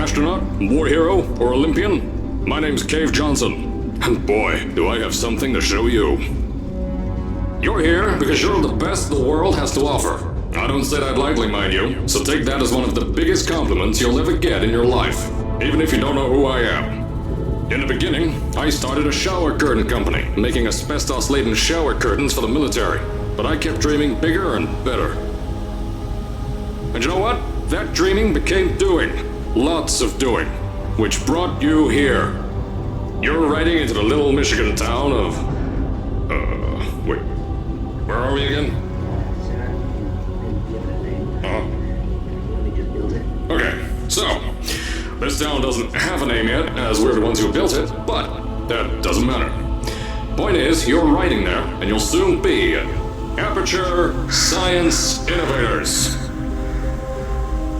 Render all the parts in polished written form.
astronaut, war hero, or Olympian? My name's Cave Johnson, and boy, do I have something to show you. You're here because you're the best the world has to offer. I don't say that lightly, mind you, so take that as one of the biggest compliments you'll ever get in your life, even if you don't know who I am. In the beginning, I started a shower curtain company, making asbestos-laden shower curtains for the military, but I kept dreaming bigger and better. And you know what? That dreaming became doing. Lots of doing. Which brought you here. You're riding into the little Michigan town of... wait. Where are we again? Okay, so... this town doesn't have a name yet, as we're the ones who built it, but that doesn't matter. Point is, you're riding there, and you'll soon be Aperture Science Innovators.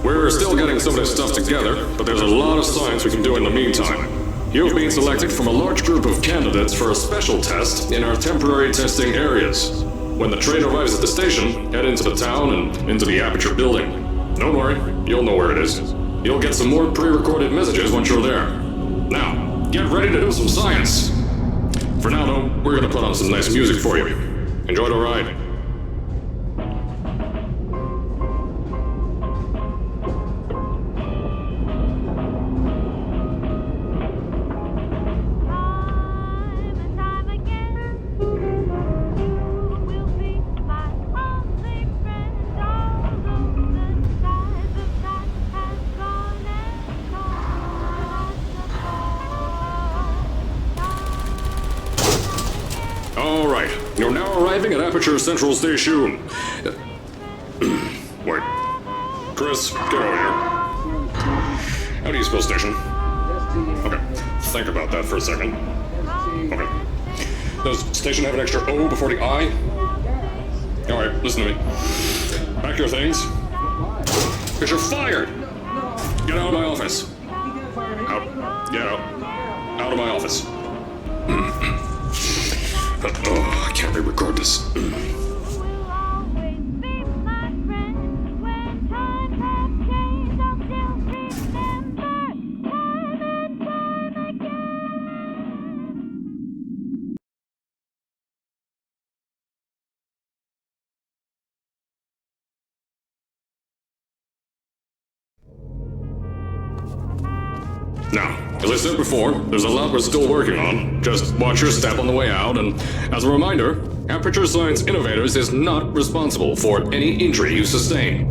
We're still getting some of this stuff together, but there's a lot of science we can do in the meantime. You've been selected from a large group of candidates for a special test in our temporary testing areas. When the train arrives at the station, head into the town and into the Aperture building. Don't worry, you'll know where it is. You'll get some more pre-recorded messages once you're there. Now, get ready to do some science. For now, though, we're gonna put on some nice music for you. Enjoy the ride. Alright, you're now arriving at Aperture Central Station. Wait. Chris, get over here. How do you spell station? Okay, think about that for a second. Okay. Does station have an extra O before the I? Alright, listen to me. Pack your things. Because you're fired! Get out of my office. Out. Get out. Out of my office. Oh, I can't re-record this. Now, as I said before, there's a lot we're still working on. Just watch your step on the way out, and as a reminder, Aperture Science Innovators is not responsible for any injury you sustain,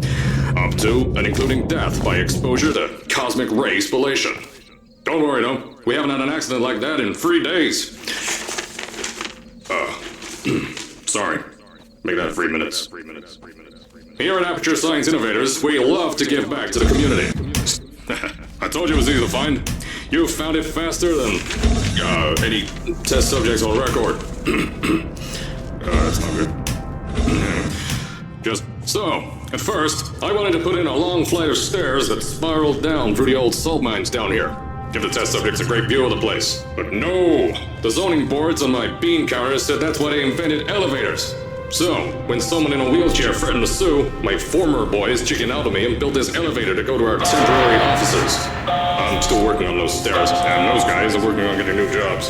up to and including death by exposure to cosmic ray spallation. Don't worry though, we haven't had an accident like that in 3 days. Sorry. Make that 3 minutes. Here at Aperture Science Innovators, we love to give back to the community. I told you it was easy to find. You found it faster than any test subjects on record. That's not good. Just so, at first, I wanted to put in a long flight of stairs that spiraled down through the old salt mines down here. Give the test subjects a great view of the place. But no! The zoning boards on my bean counters said that's why they invented elevators. So, when someone in a wheelchair threatened to sue, my former boys chickened out of me and built this elevator to go to our temporary offices. I'm still working on those stairs, and those guys are working on getting new jobs.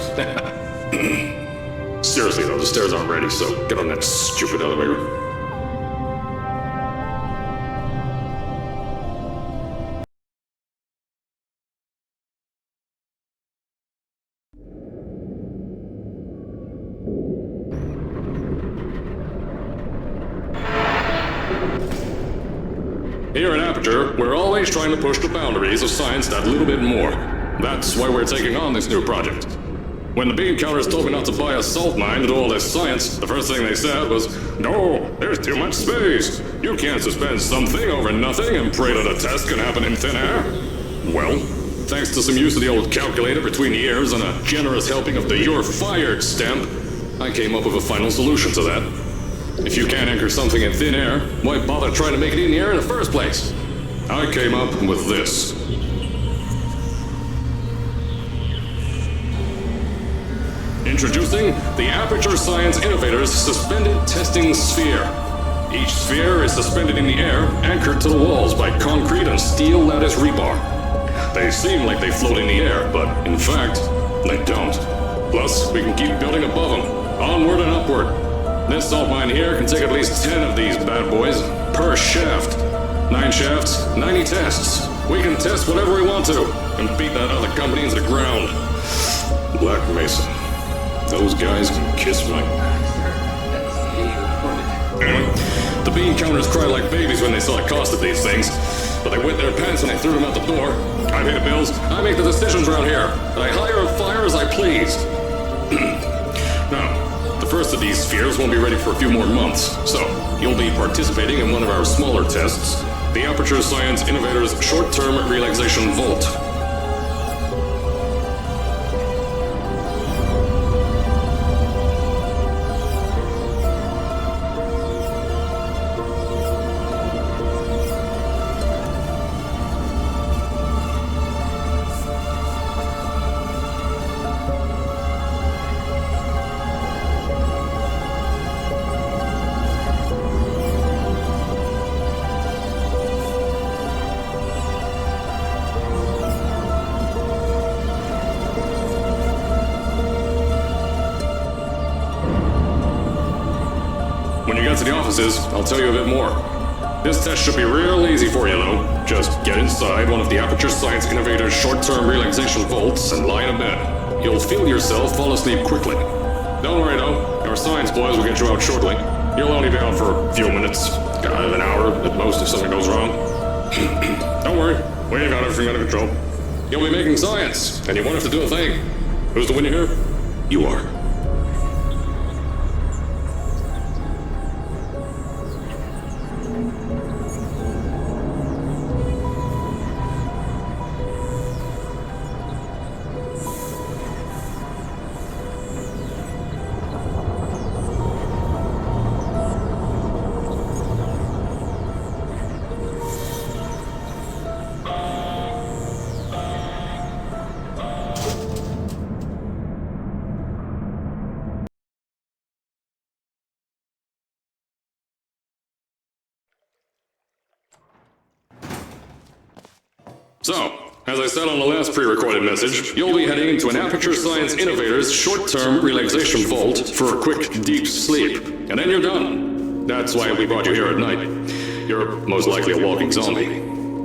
Seriously though, the stairs aren't ready, so get on that stupid elevator. Here at Aperture, we're always trying to push the boundaries of science that little bit more. That's why we're taking on this new project. When the bean counters told me not to buy a salt mine to do all this science, the first thing they said was, "No, there's too much space. You can't suspend something over nothing and pray that a test can happen in thin air." Well, thanks to some use of the old calculator between the ears and a generous helping of the "you're fired" stamp, I came up with a final solution to that. If you can't anchor something in thin air, why bother trying to make it in the air in the first place? I came up with this. Introducing the Aperture Science Innovators Suspended Testing Sphere. Each sphere is suspended in the air, anchored to the walls by concrete and steel lattice rebar. They seem like they float in the air, but in fact, they don't. Plus, we can keep building above them, onward and upward. This salt mine here can take at least 10 of these bad boys per shaft. 9 shafts, 90 tests. We can test whatever we want to and beat that other company into the ground. Black Mesa. Those guys can kiss my... The bean counters cried like babies when they saw the cost of these things, but they wet their pants when they threw them out the door. I pay the bills, I make the decisions around here, and I hire and fire as I please. Now, the first of these spheres won't be ready for a few more months, so you'll be participating in one of our smaller tests, the Aperture Science Innovators Short-Term Relaxation Vault. When you get to the offices, I'll tell you a bit more. This test should be real easy for you, though. Just get inside one of the Aperture Science Innovators short-term relaxation vaults and lie in a bed. You'll feel yourself fall asleep quickly. Don't worry, though. Our science boys will get you out shortly. You'll only be out for a few minutes, an hour at most if something goes wrong. Don't worry, we got everything under control. You'll be making science, and you won't have to do a thing. Who's the winner here? You are. So, as I said on the last pre-recorded message, you'll be heading into an Aperture Science Innovators short-term relaxation vault for a quick, deep sleep. And then you're done. That's why we brought you here at night. You're most likely a walking zombie.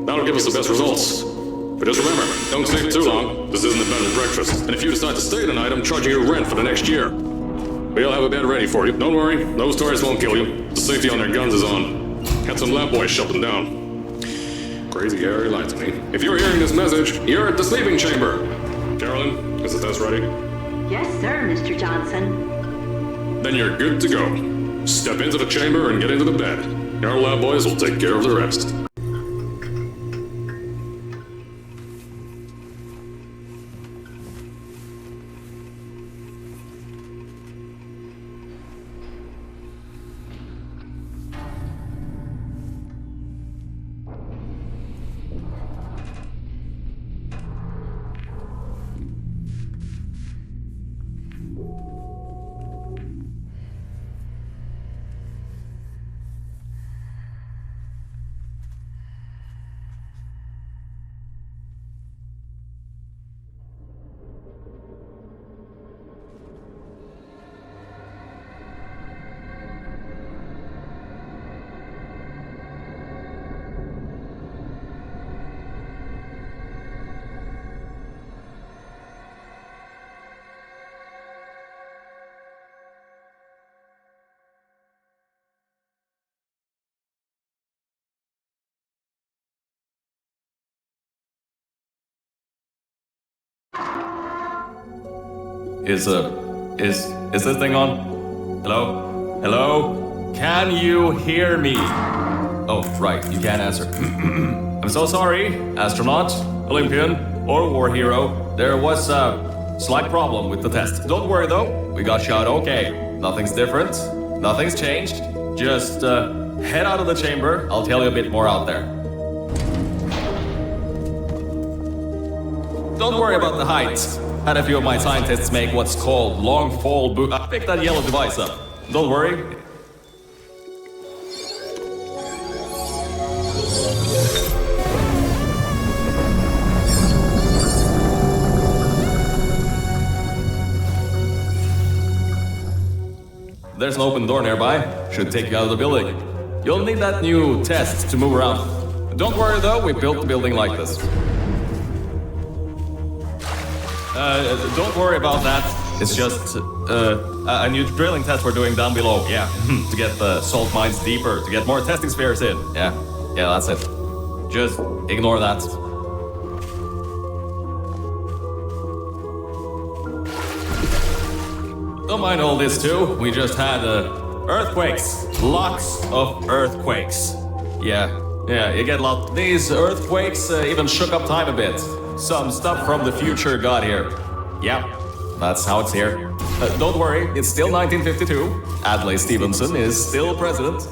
That'll give us the best results. But just remember, don't sleep too long. This isn't a bed and breakfast. And if you decide to stay tonight, I'm charging you rent for the next year. We'll have a bed ready for you. Don't worry, those tourists won't kill you. The safety on their guns is on. Had some lab boys shut them down. Crazy Harry lied to me. If you're hearing this message, you're at the sleeping chamber. Carolyn, is the test ready? Yes, sir, Mr. Johnson. Then you're good to go. Step into the chamber and get into the bed. Our lab boys will take care of the rest. Is this thing on? Hello? Hello? Can you hear me? Oh, right, you can't answer. I'm so sorry, astronaut, Olympian, or war hero. There was a slight problem with the test. Don't worry though, we got shot okay. Nothing's different, nothing's changed. Just head out of the chamber, I'll tell you a bit more out there. Don't worry about the height. Had a few of my scientists make what's called long fall boot. I picked that yellow device up. Don't worry. There's an open door nearby. Should take you out of the building. You'll need that new test to move around. Don't worry though, we built the building like this. Don't worry about that. It's just a new drilling test we're doing down below. Yeah, to get the salt mines deeper, to get more testing spheres in. Yeah, that's it. Just ignore that. Don't mind all this too. We just had earthquakes. Lots of earthquakes. Yeah, you get a lot. These earthquakes even shook up time a bit. Some stuff from the future got here. Yeah, that's how it's here. Don't worry, it's still 1952. Adlai Stevenson is still president.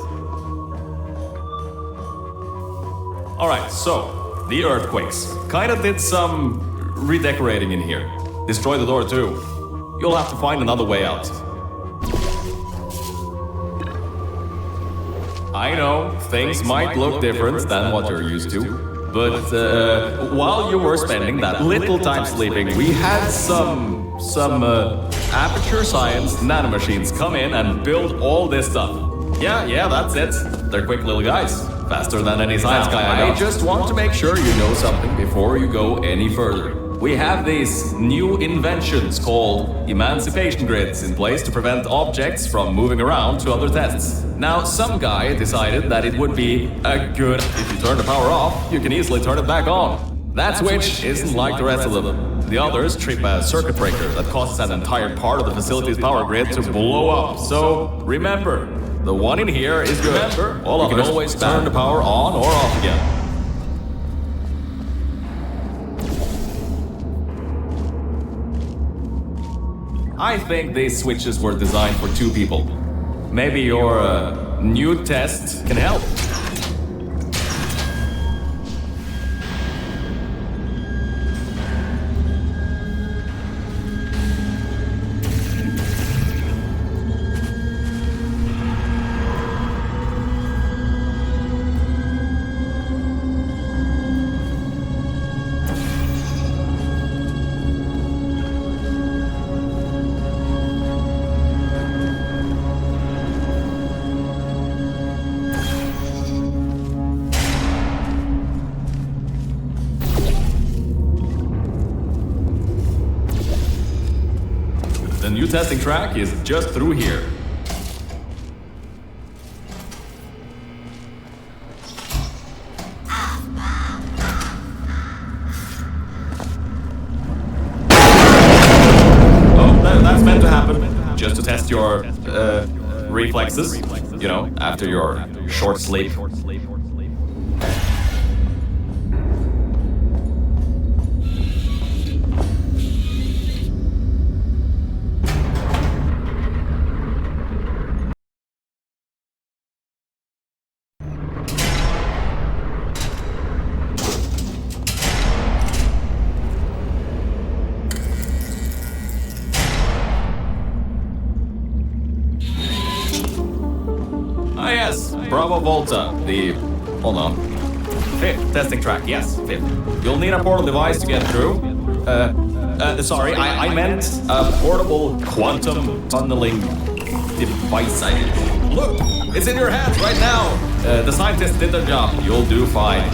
Alright, so, the earthquakes. Kinda did some redecorating in here. Destroy the door too. You'll have to find another way out. I know, things might look different than what you're used to. But while you were spending that little time sleeping, we had some aperture science nanomachines come in and build all this stuff. Yeah, that's it. They're quick little guys. Faster than any science guy. I just want to make sure you know something before you go any further. We have these new inventions called emancipation grids in place to prevent objects from moving around to other tests. Now, some guy decided that it would be a good... If you turn the power off, you can easily turn it back on. That switch isn't like the rest of them. The others trip a circuit breaker that causes an entire part of the facility's power grid to blow up. So, remember, the one in here is good. Remember, all of you can always turn the power on or off again. I think these switches were designed for two people. Maybe your new test can help. The new testing track is just through here. Oh, that's meant to happen. Just to test your reflexes, you know, after your short sleep. Yes, Bravo Volta, hold on. 5th testing track, yes, 5th. You'll need a portal device to get through. Sorry, I meant a portable quantum tunneling device. Look, it's in your hands right now. The scientists did their job. You'll do fine.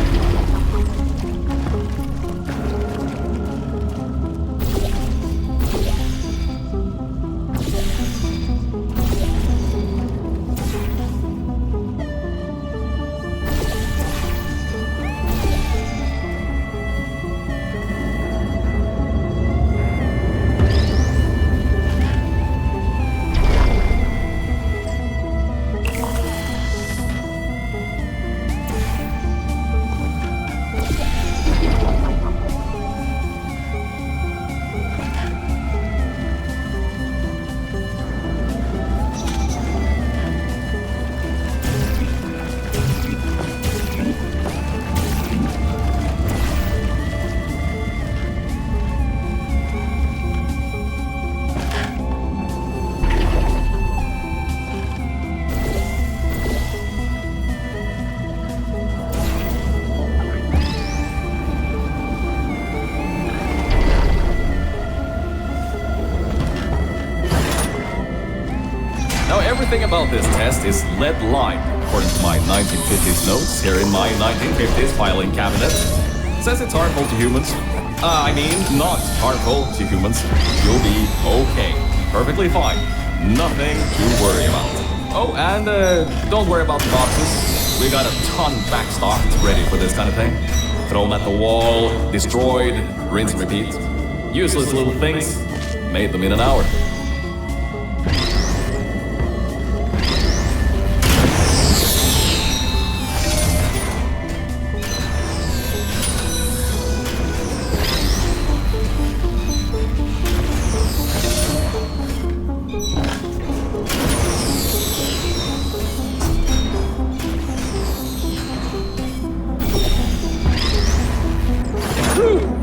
everything about this test is lead line, according to my 1950s notes here in my 1950s filing cabinet. Says it's harmful to humans. Not harmful to humans. You'll be okay. Perfectly fine. Nothing to worry about. Oh, and don't worry about the boxes. We got a ton backstocked ready for this kind of thing. Thrown at the wall, destroyed, rinse and repeat. Useless little things. Made them in an hour.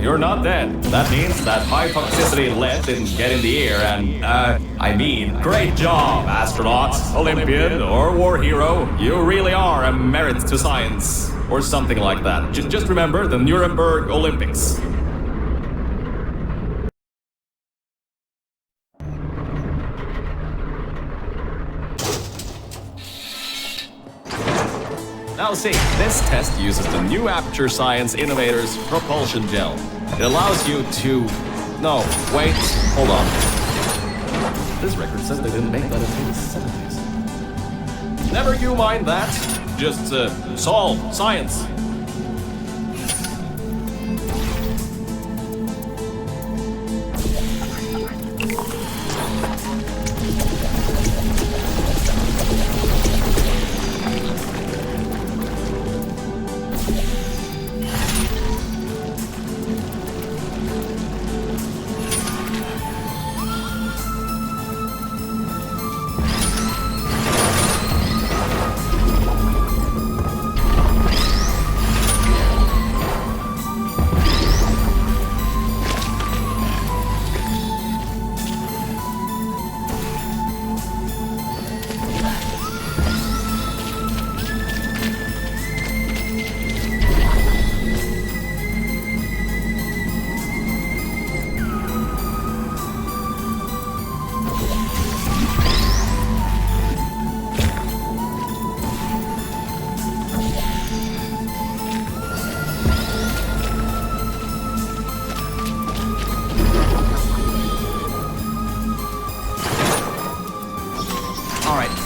You're not dead. That means that high toxicity lead didn't get in the air and, great job, astronaut, Olympian, or war hero. You really are a merit to science. Or something like that. Just remember the Nuremberg Olympics. Now see, this test uses the new Aperture Science Innovators Propulsion Gel. It allows you to... No, wait, hold on. This record says they didn't make that until the 70s. Never you mind that. Just, solve science.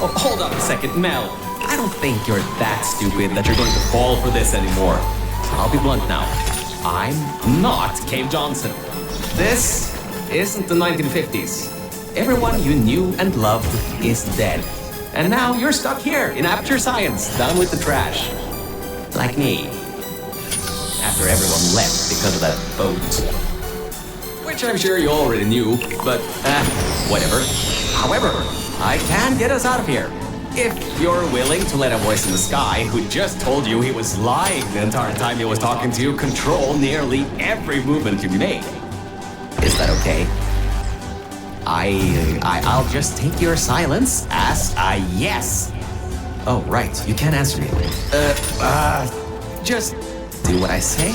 Oh, hold up a second, Mel. I don't think you're that stupid that you're going to fall for this anymore. I'll be blunt now. I'm not Cave Johnson. This isn't the 1950s. Everyone you knew and loved is dead. And now you're stuck here in Aperture Science, down with the trash. Like me. After everyone left because of that boat. Which I'm sure you already knew, but, whatever. However, I can get us out of here. If you're willing to let a voice in the sky who just told you he was lying the entire time he was talking to you control nearly every movement you make. Is that okay? I'll just take your silence as a yes. Oh, right, you can't answer me. Just do what I say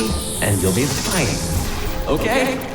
and you'll be fine. Okay?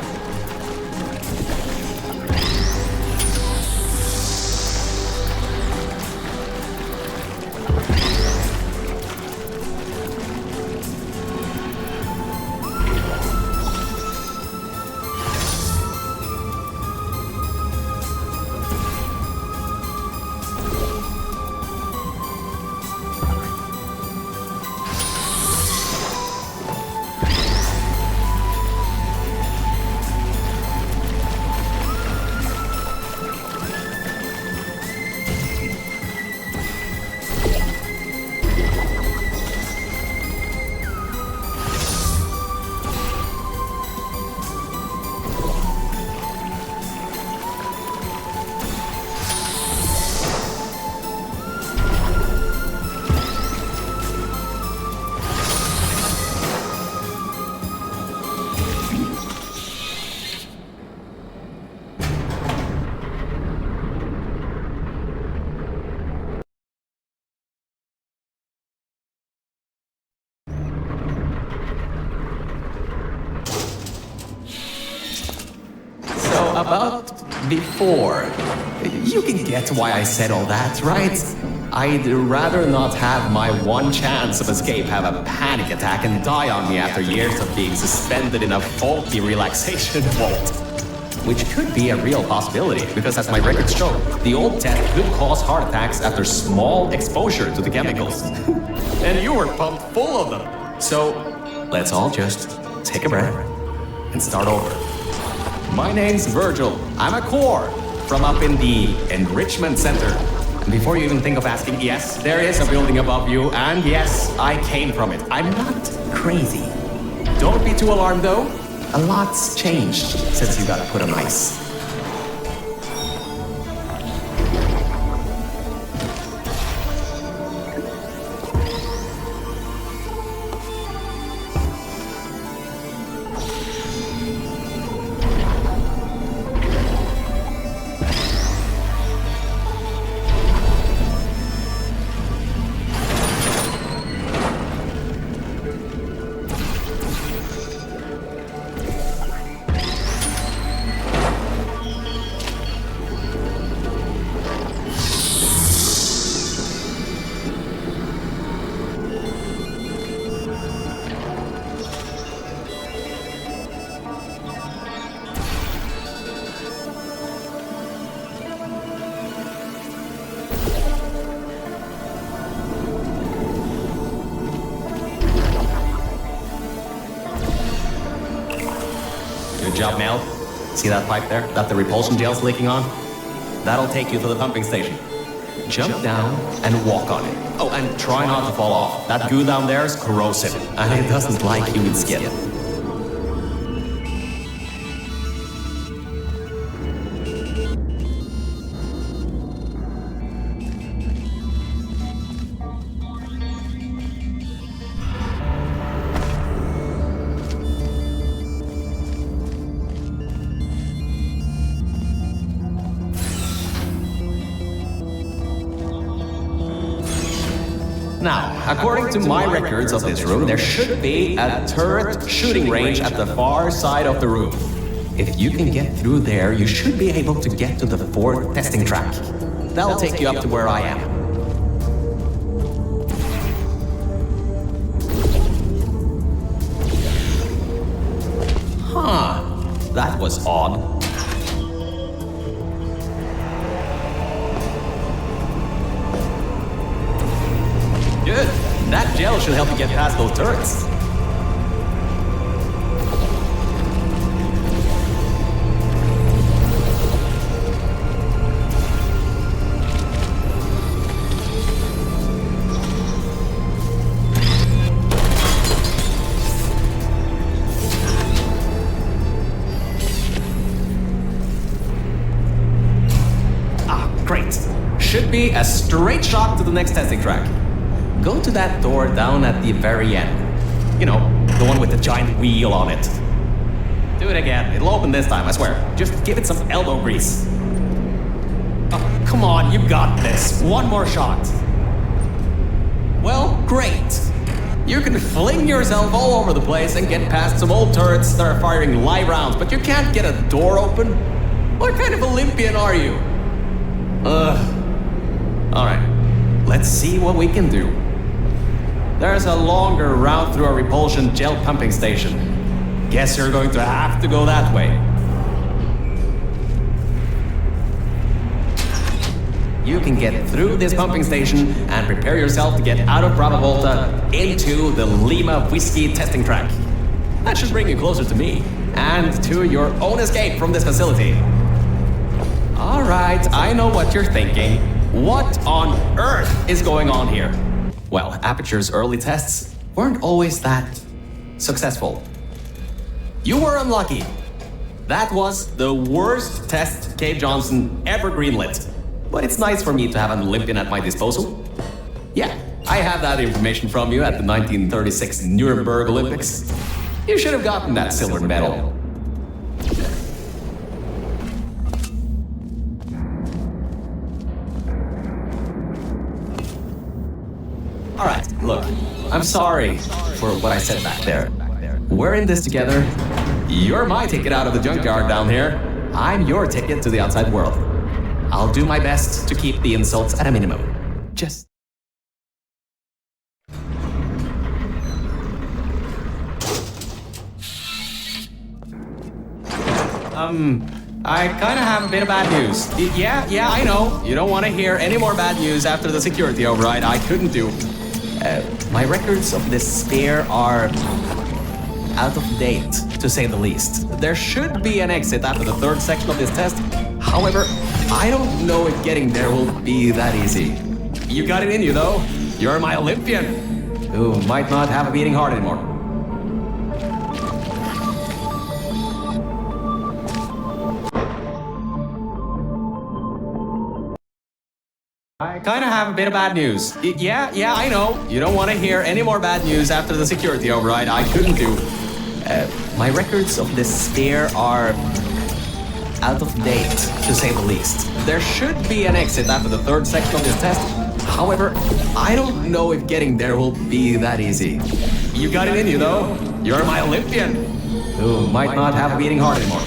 About before. You can get why I said all that, right? I'd rather not have my one chance of escape have a panic attack and die on me after years of being suspended in a faulty relaxation vault. Which could be a real possibility, because as my records show, the old tech could cause heart attacks after small exposure to the chemicals. And you were pumped full of them. So, let's all just take a breath and start over. My name's Virgil. I'm a core from up in the Enrichment Center. And before you even think of asking, yes, there is a building above you, and yes, I came from it. I'm not crazy. Don't be too alarmed, though. A lot's changed since you got put on ice. Good job, Mel. See that pipe there that the repulsion gel's leaking on? That'll take you to the pumping station. Jump down and walk on it. Oh, and try not to fall off. That goo down there is corrosive, and it doesn't like human skin. Now, according to my records of this room, there should be a turret shooting range at the far side of the room. If you can get through there, you should be able to get to the 4th testing track. That'll take you up to where I am. Huh, that was odd. Good. That gel should help you get past those turrets. Ah, great. Should be a straight shot to the next testing track. Go to that door down at the very end. You know, the one with the giant wheel on it. Do it again. It'll open this time, I swear. Just give it some elbow grease. Oh, come on, you got this. One more shot. Well, great. You can fling yourself all over the place and get past some old turrets that are firing live rounds, but you can't get a door open? What kind of Olympian are you? Alright, let's see what we can do. There's a longer route through a repulsion gel pumping station. Guess you're going to have to go that way. You can get through this pumping station and prepare yourself to get out of Bravo Volta into the Lima Whiskey testing track. That should bring you closer to me and to your own escape from this facility. All right, I know what you're thinking. What on earth is going on here? Well, Aperture's early tests weren't always that successful. You were unlucky. That was the worst test Cave Johnson ever greenlit. But it's nice for me to have an Olympian at my disposal. Yeah, I have that information from you at the 1936 Nuremberg Olympics. You should have gotten that silver medal. Alright, look, I'm sorry for what I said back there. We're in this together. You're my ticket out of the junkyard down here. I'm your ticket to the outside world. I'll do my best to keep the insults at a minimum. Just... I kinda have a bit of bad news. Yeah, I know. You don't want to hear any more bad news after the security override. I couldn't do. My records of despair are out of date, to say the least. There should be an exit after the third section of this test. However, I don't know if getting there will be that easy. You got it in you, though. You're my Olympian, who might not have a beating heart anymore. I kinda have a bit of bad news. Yeah, I know. You don't want to hear any more bad news after the security override. I couldn't do. My records of despair are out of date, to say the least. There should be an exit after the third section of this test. However, I don't know if getting there will be that easy. You got it in you, though. You're my Olympian, who might not have a beating heart anymore.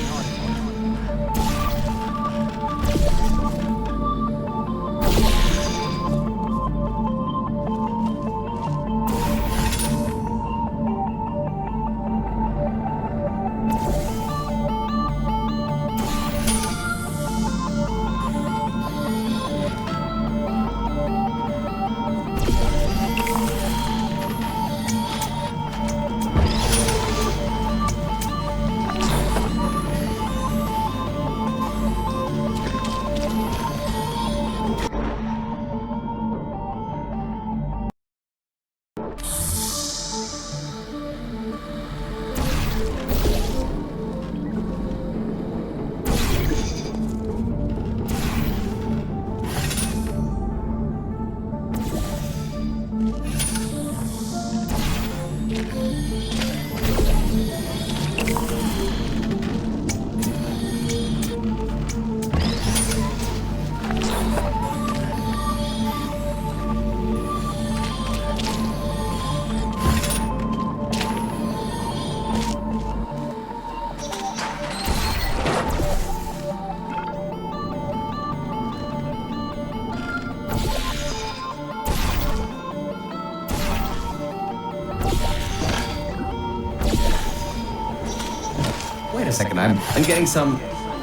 Wait a second, I'm getting some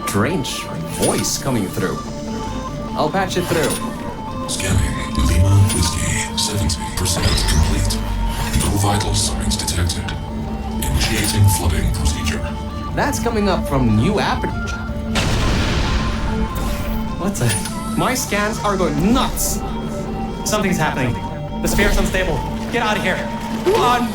strange voice coming through. I'll patch it through. Scanning Lima Whiskey, 70% complete. No vital signs detected. Initiating flooding procedure. That's coming up from new app. What the? My scans are going nuts. Something's happening. The sphere's unstable. Get out of here. Run!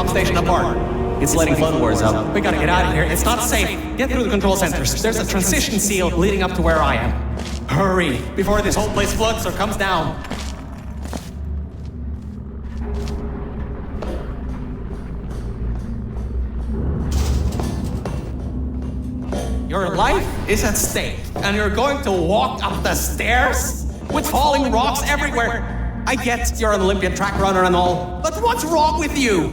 Station apart. It's letting floodwaters out. We gotta get out of here. It's not safe. Get through the control centers. There's a transition seal leading up to where I am. Hurry, before this whole place floods or comes down. Your life is at stake, and you're going to walk up the stairs with falling rocks everywhere. I get you're an Olympian track runner and all, but what's wrong with you?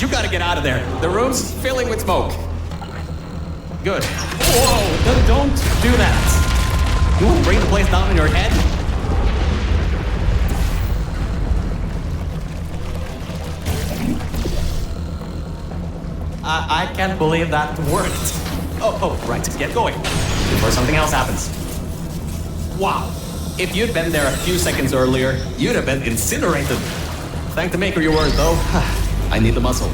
You gotta get out of there. The room's filling with smoke. Good. Whoa, don't do that. You wanna bring the place down in your head? I can't believe that worked. Oh, right, get going. Before something else happens. Wow. If you'd been there a few seconds earlier, you'd have been incinerated. Thank the maker you weren't, though. I need the muscle.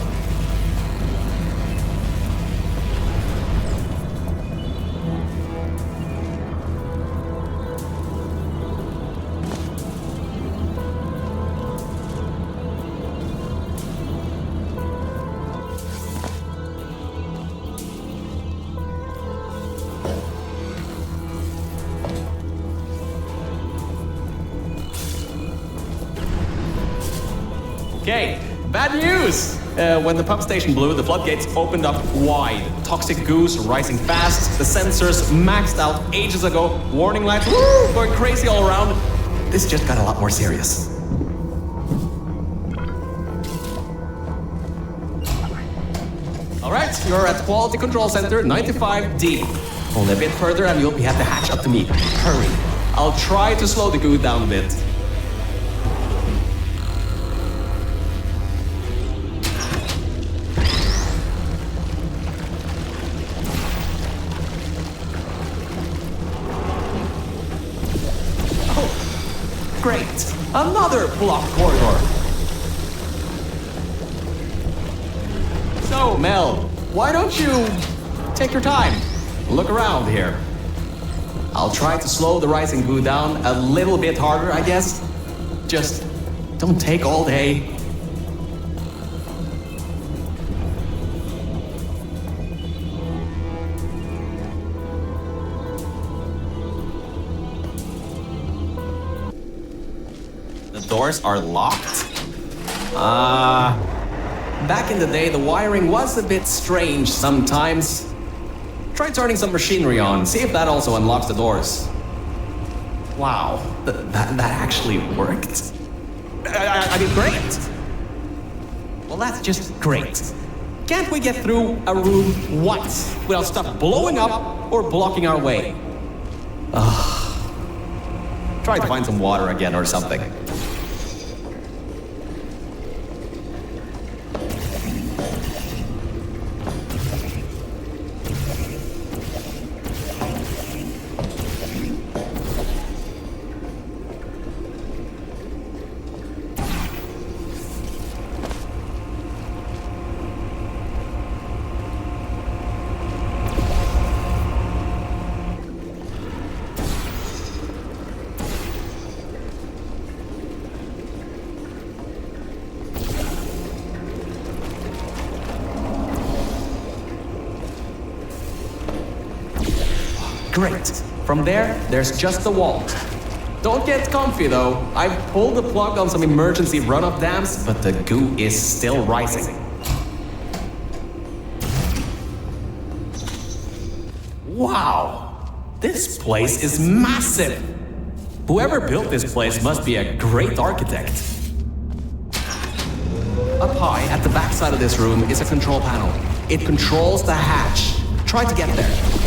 Okay, bad news! When the pump station blew, the floodgates opened up wide. Toxic goose rising fast, the sensors maxed out ages ago, warning lights going crazy all around. This just got a lot more serious. Alright, you're at Quality Control Center 95D. Only a bit further and you'll be at the hatch up to me. Hurry. I'll try to slow the goo down a bit. Great! Another blocked corridor! So, Mel, why don't you take your time? Look around here. I'll try to slow the rising goo down a little bit harder, I guess. Just don't take all day. Doors are locked? Back in the day, the wiring was a bit strange sometimes. Try turning some machinery on, see if that also unlocks the doors. Wow, that actually worked? I mean, great! Well, that's just great. Can't we get through a room once without stuff blowing up or blocking our way? Try to find some water again or something. Great. From there's just the wall. Don't get comfy though. I've pulled the plug on some emergency run-up dams, but the goo is still rising. Wow! This place is massive! Whoever built this place must be a great architect. Up high, at the backside of this room, is a control panel. It controls the hatch. Try to get there.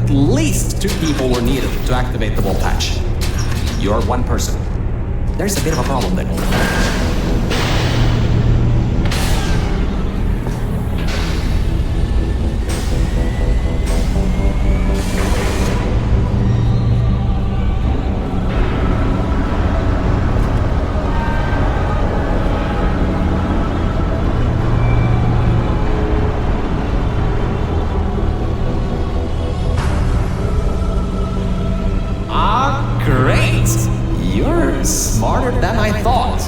at least 2 people were needed to activate the vault hatch. You're one person. There's a bit of a problem there. Smarter than I thought.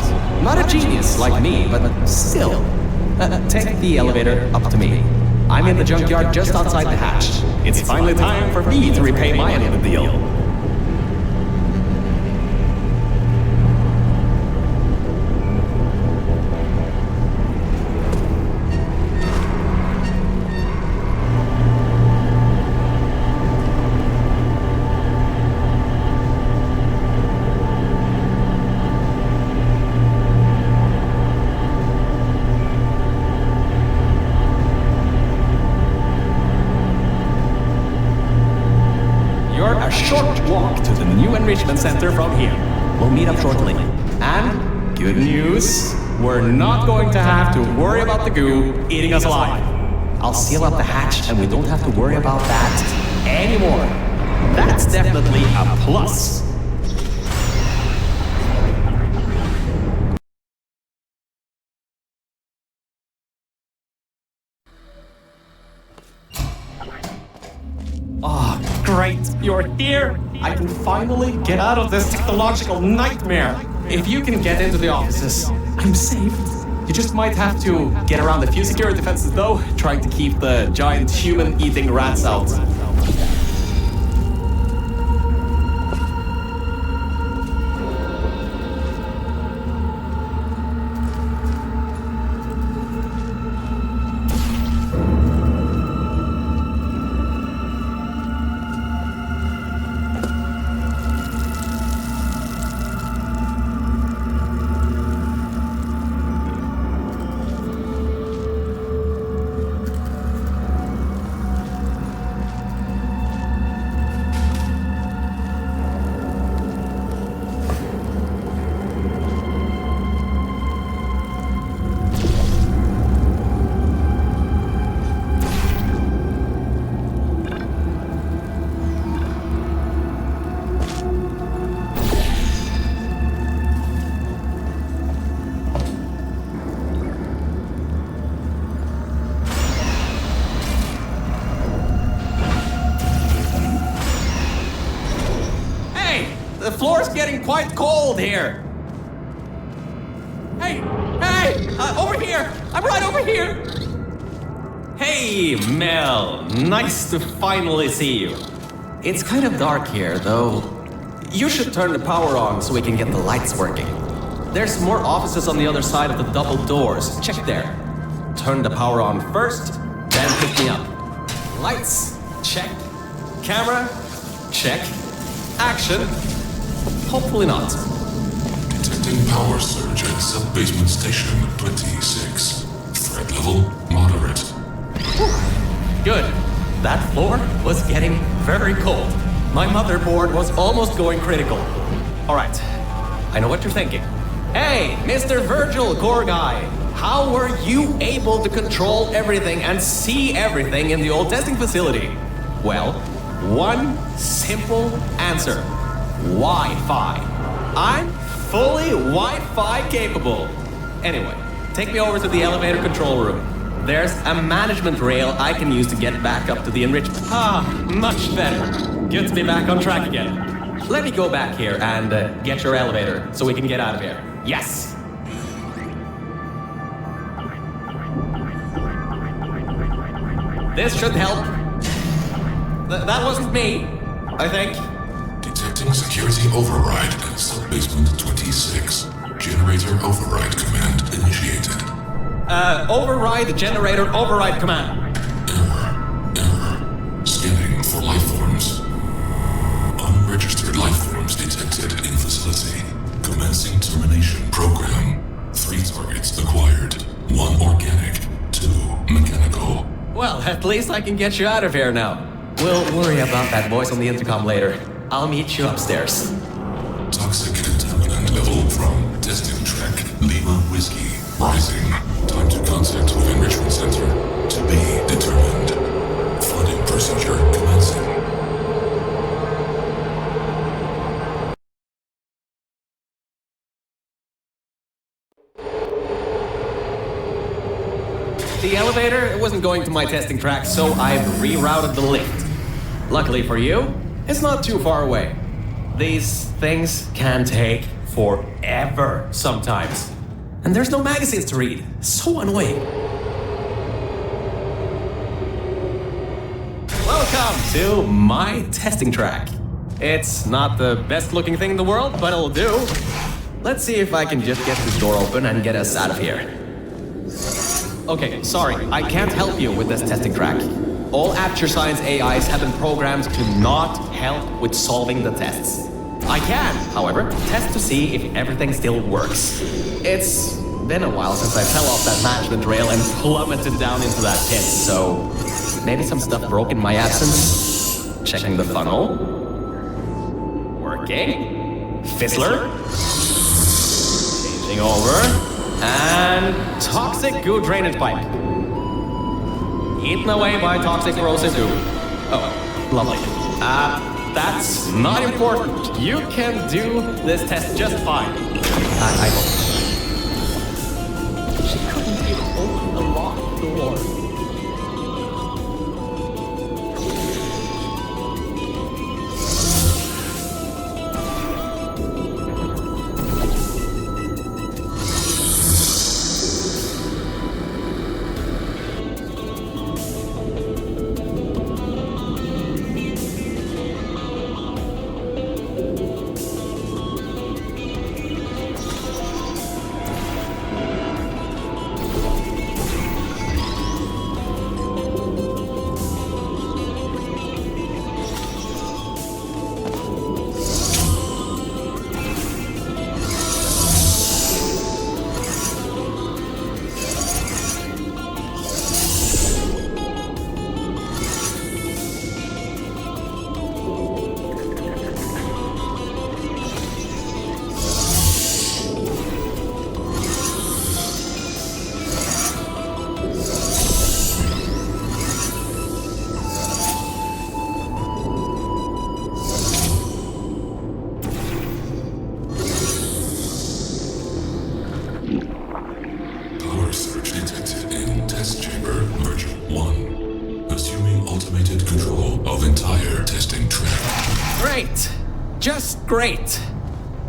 Not a genius like me, but still. Take the elevator up to me. I'm in the junkyard just outside the hatch. It's finally time for me to repay my end of the deal. Enrichment Center from here. We'll meet up shortly. And good news, we're not going to have to worry about the goo eating us alive. I'll seal up the hatch and we don't have to worry about that anymore. That's definitely a plus. Oh, great, you're here! I can finally get out of this technological nightmare. If you can get into the offices, I'm safe. You just might have to get around a few security fences though, trying to keep the giant human-eating rats out. The floor's getting quite cold here. Hey, over here. I'm right over here. Hey, Mel. Nice to finally see you. It's kind of dark here, though. You should turn the power on so we can get the lights working. There's more offices on the other side of the double doors. Check there. Turn the power on first, then pick me up. Lights, check. Camera, check. Action. Hopefully not. Detecting power surge at sub-basement station 26. Threat level moderate. Whew. Good. That floor was getting very cold. My motherboard was almost going critical. All right. I know what you're thinking. Hey, Mr. Virgil Core Guy. How were you able to control everything and see everything in the old testing facility? Well, one simple answer. Wi-Fi. I'm fully Wi-Fi capable. Anyway, take me over to the elevator control room. There's a management rail I can use to get back up to the enrichment. Much better. Good to be back on track again. Let me go back here and get your elevator so we can get out of here. Yes! This should help. That wasn't me, I think. Detecting security override at sub-basement 26. Generator override command initiated. Override generator override command. Error. Scanning for life forms. Unregistered life forms detected in facility. Commencing termination program. 3 targets acquired. 1 organic, 2 mechanical. Well, at least I can get you out of here now. We'll worry about that voice on the intercom later. I'll meet you upstairs. Toxic contaminant level from testing track Lima Whiskey rising. Time to contact with Enrichment Center to be determined. Flooding procedure commencing. The elevator wasn't going to my testing track, so I've rerouted the lift. Luckily for you, it's not too far away. These things can take forever sometimes. And there's no magazines to read. So annoying. Welcome to my testing track. It's not the best looking thing in the world, but it'll do. Let's see if I can just get this door open and get us out of here. Okay, sorry, I can't help you with this testing track. All Aperture Science AIs have been programmed to not help with solving the tests. I can, however, test to see if everything still works. It's been a while since I fell off that management rail and plummeted down into that pit, so maybe some stuff broke in my absence. Checking the funnel. Working. Fizzler. Changing over. And toxic goo drainage pipe. Eaten away by toxic corrosive goo. Oh, lovely. That's not important. You can do this test just fine. I hope. She couldn't even open the locked door. Just great.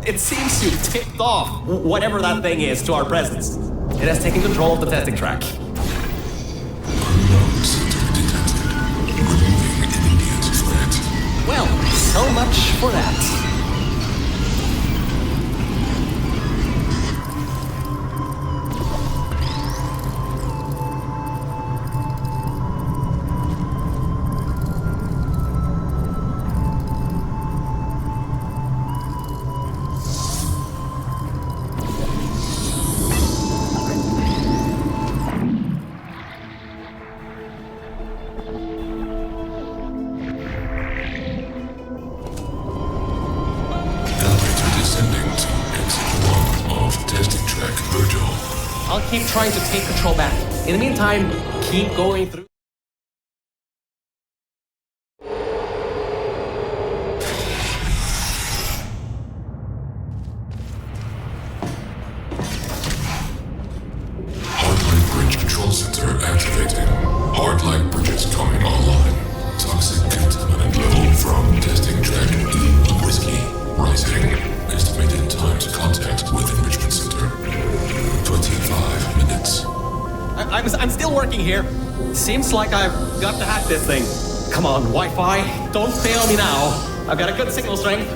It seems you tipped off whatever that thing is to our presence. It has taken control of the testing track. Unknown center detected. Removing immediate threat. Well, so much for that. I'll keep trying to take control back. In the meantime, keep going through. Hardlight bridge control center activating. Hardlight bridges coming online. Toxic contaminant level from testing track E whiskey rising. Estimated time to contact with enrichment center. 25 minutes. I'm still working here. Seems like I've got to hack this thing. Come on, Wi-Fi, don't fail me now. I've got a good signal strength.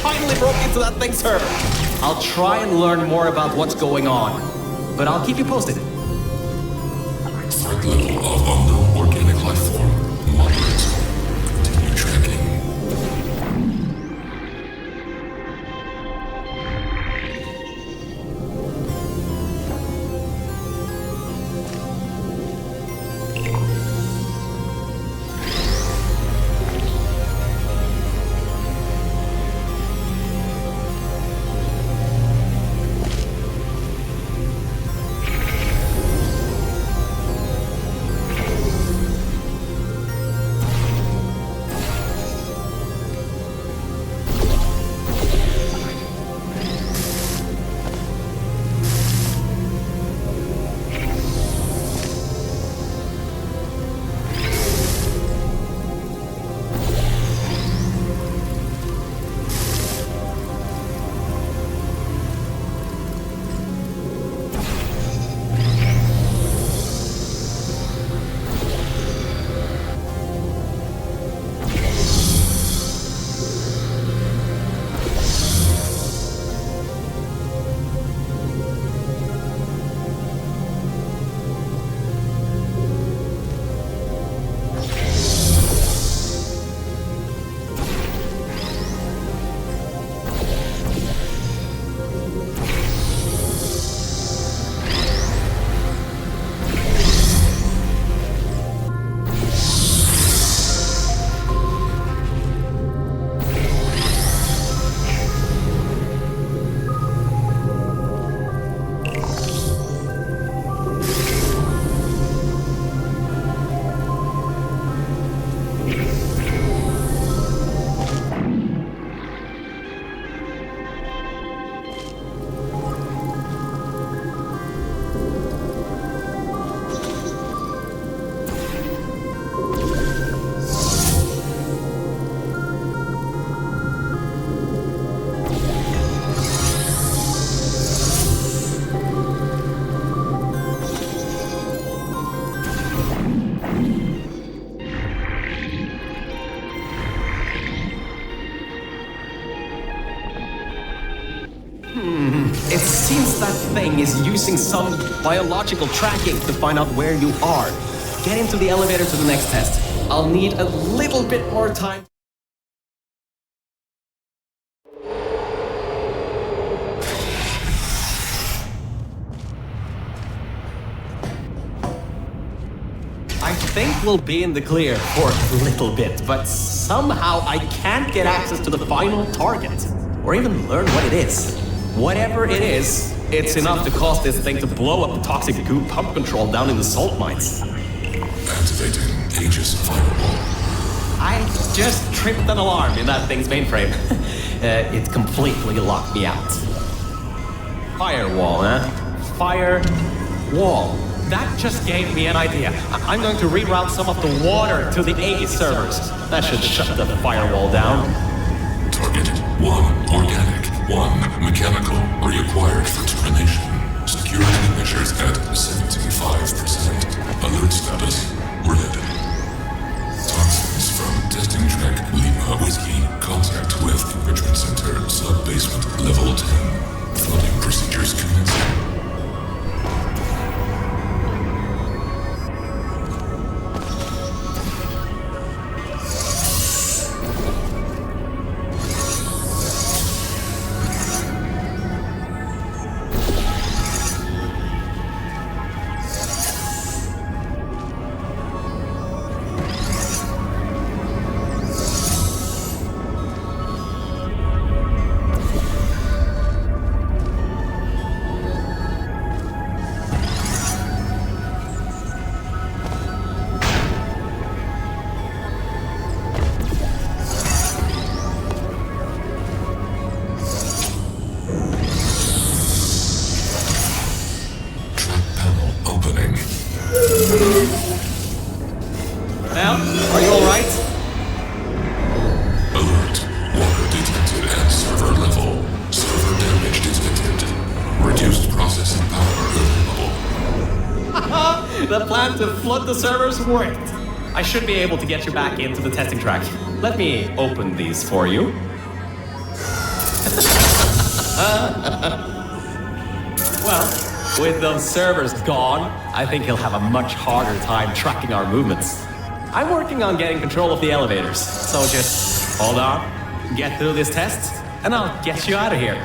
finally broke into that thing's server. I'll try and learn more about what's going on, but I'll keep you posted. Threat level of unknown organic life form moderate. Continue tracking. It seems that thing is using some biological tracking to find out where you are. Get into the elevator to the next test. I'll need a little bit more time. I think we'll be in the clear for a little bit, but somehow I can't get access to the final target, or even learn what it is. Whatever it is, it's enough to cause this thing to blow up the toxic goo pump control down in the salt mines. Activating Aegis firewall. I just tripped an alarm in that thing's mainframe. It completely locked me out. Firewall, huh? Firewall. That just gave me an idea. I'm going to reroute some of the water to the Aegis servers. That should shut the firewall down. Target 1 organic, 1 mechanical, reacquired for termination. Security measures at 75%. Alert status red. Toxins from testing track Lima Whiskey. Contact with enrichment center sub-basement level 10. Flooding procedures commencing. Well, are you alright? Alert. Water detected at server level. Server damage detected. Reduced processing power available. The plan to flood the servers worked. I should be able to get you back into the testing track. Let me open these for you. Well, with those servers gone, I think he'll have a much harder time tracking our movements. I'm working on getting control of the elevators, so just hold on, get through this test, and I'll get you out of here.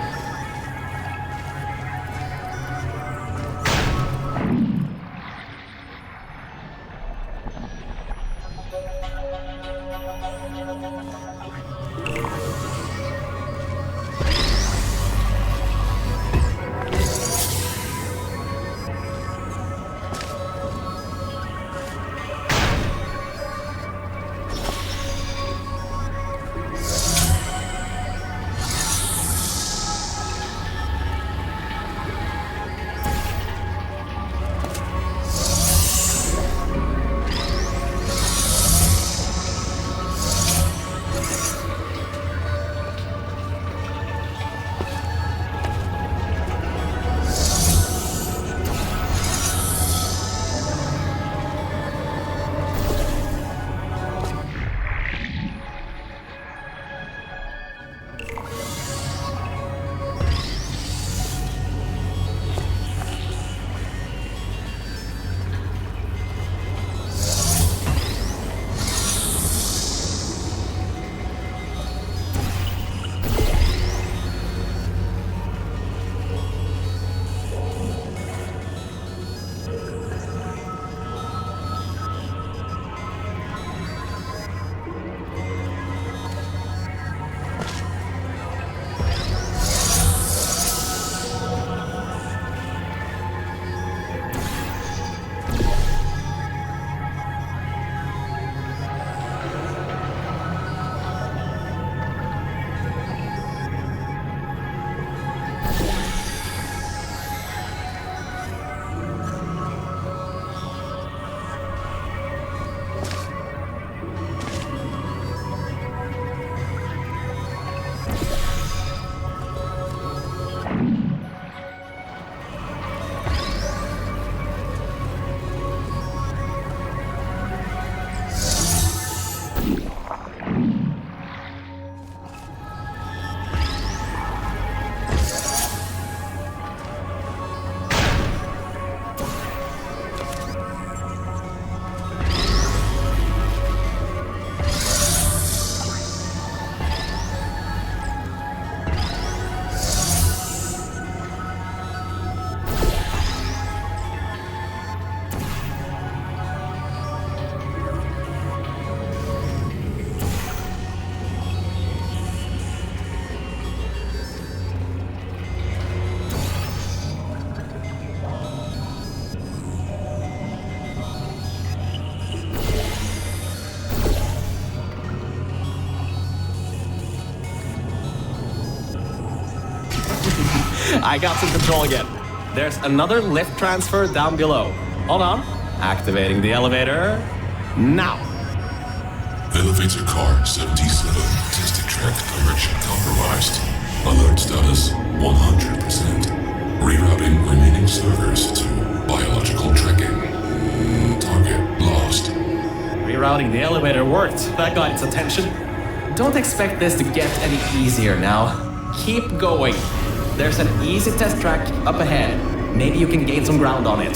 I got some control again. There's another lift transfer down below. Hold on. Activating the elevator. Now. Elevator car 77. Testing track direction compromised. Alert status 100%. Rerouting remaining servers to biological tracking. Target lost. Rerouting the elevator worked. That got its attention. Don't expect this to get any easier now. Keep going. There's an easy test track up ahead. Maybe you can gain some ground on it.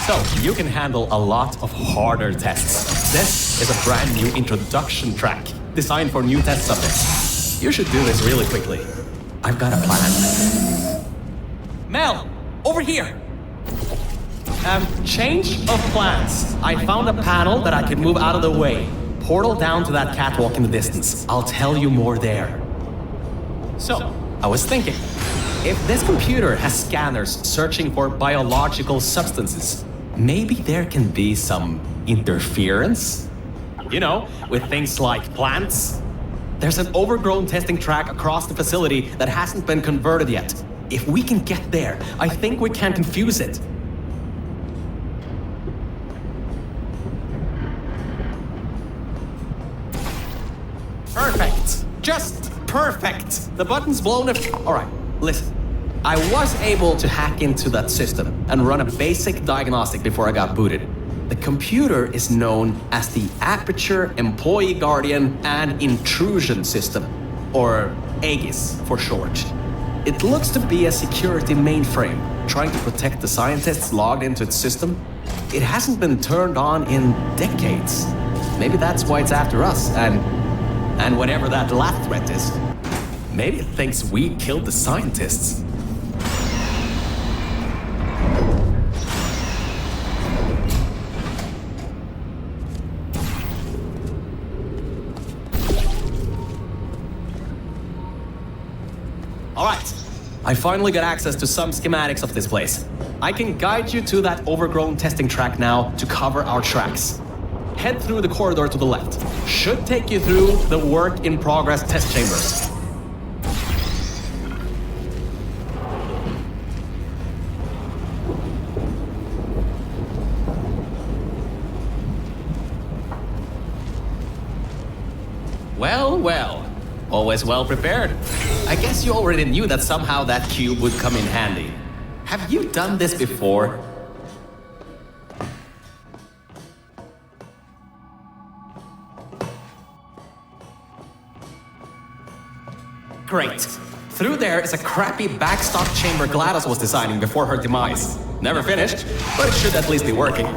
So, you can handle a lot of harder tests. This is a brand new introduction track, designed for new test subjects. You should do this really quickly. I've got a plan. Mel, over here! Change of plans. I found a panel that I can move out of the way. Portal down to that catwalk in the distance. I'll tell you more there. So, I was thinking, if this computer has scanners searching for biological substances, maybe there can be some interference? You know, with things like plants. There's an overgrown testing track across the facility that hasn't been converted yet. If we can get there, I think we can confuse it. Perfect. The button's blown up. Alright, listen. I was able to hack into that system and run a basic diagnostic before I got booted. The computer is known as the Aperture Employee Guardian and Intrusion System, or AGIS for short. It looks to be a security mainframe, trying to protect the scientists logged into its system. It hasn't been turned on in decades. Maybe that's why it's after us, and whatever that last threat is. Maybe it thinks we killed the scientists. Alright, I finally got access to some schematics of this place. I can guide you to that overgrown testing track now to cover our tracks. Head through the corridor to the left. Should take you through the work-in-progress test chambers. Well, well. Always well prepared. I guess you already knew that somehow that cube would come in handy. Have you done this before? Great. Through there is a crappy backstock chamber GLaDOS was designing before her demise. Never finished, but it should at least be working.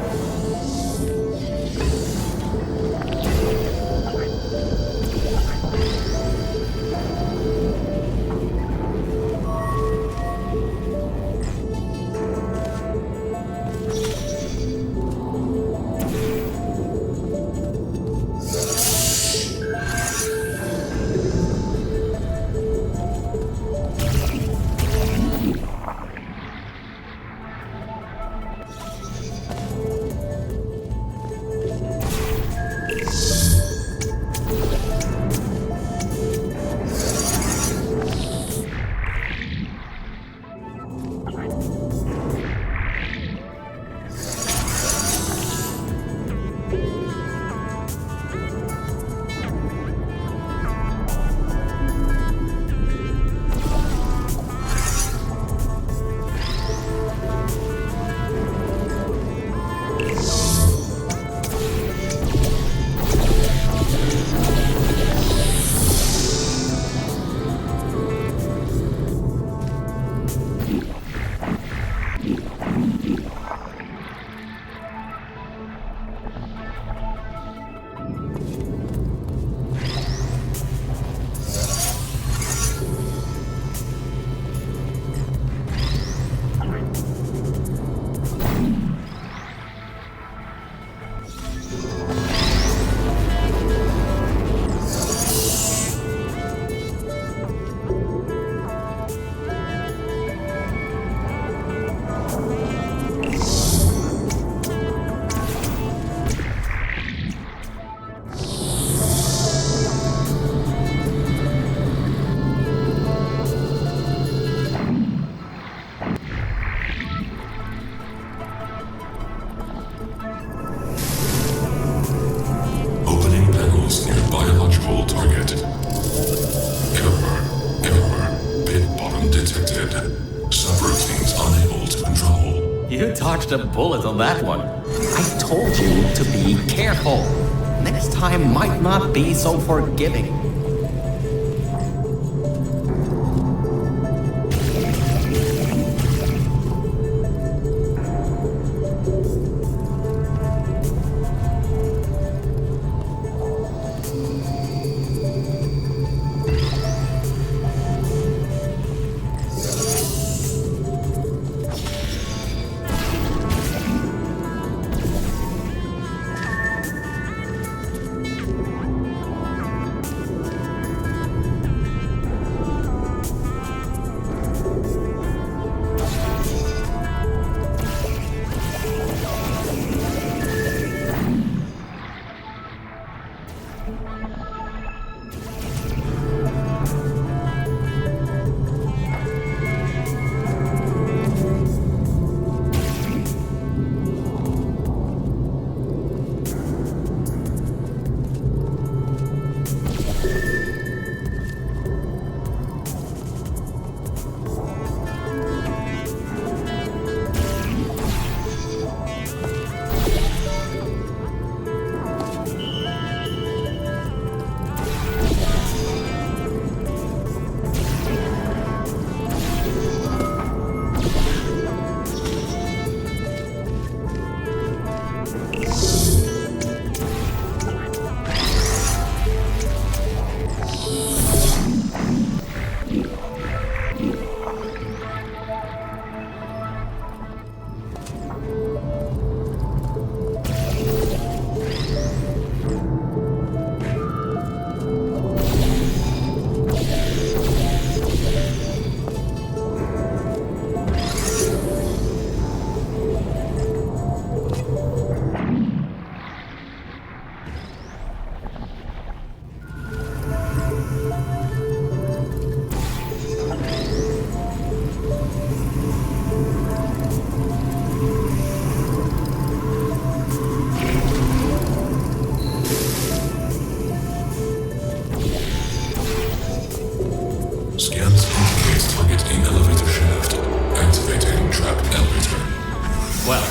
You dodged a bullet on that one. I told you to be careful. Next time might not be so forgiving.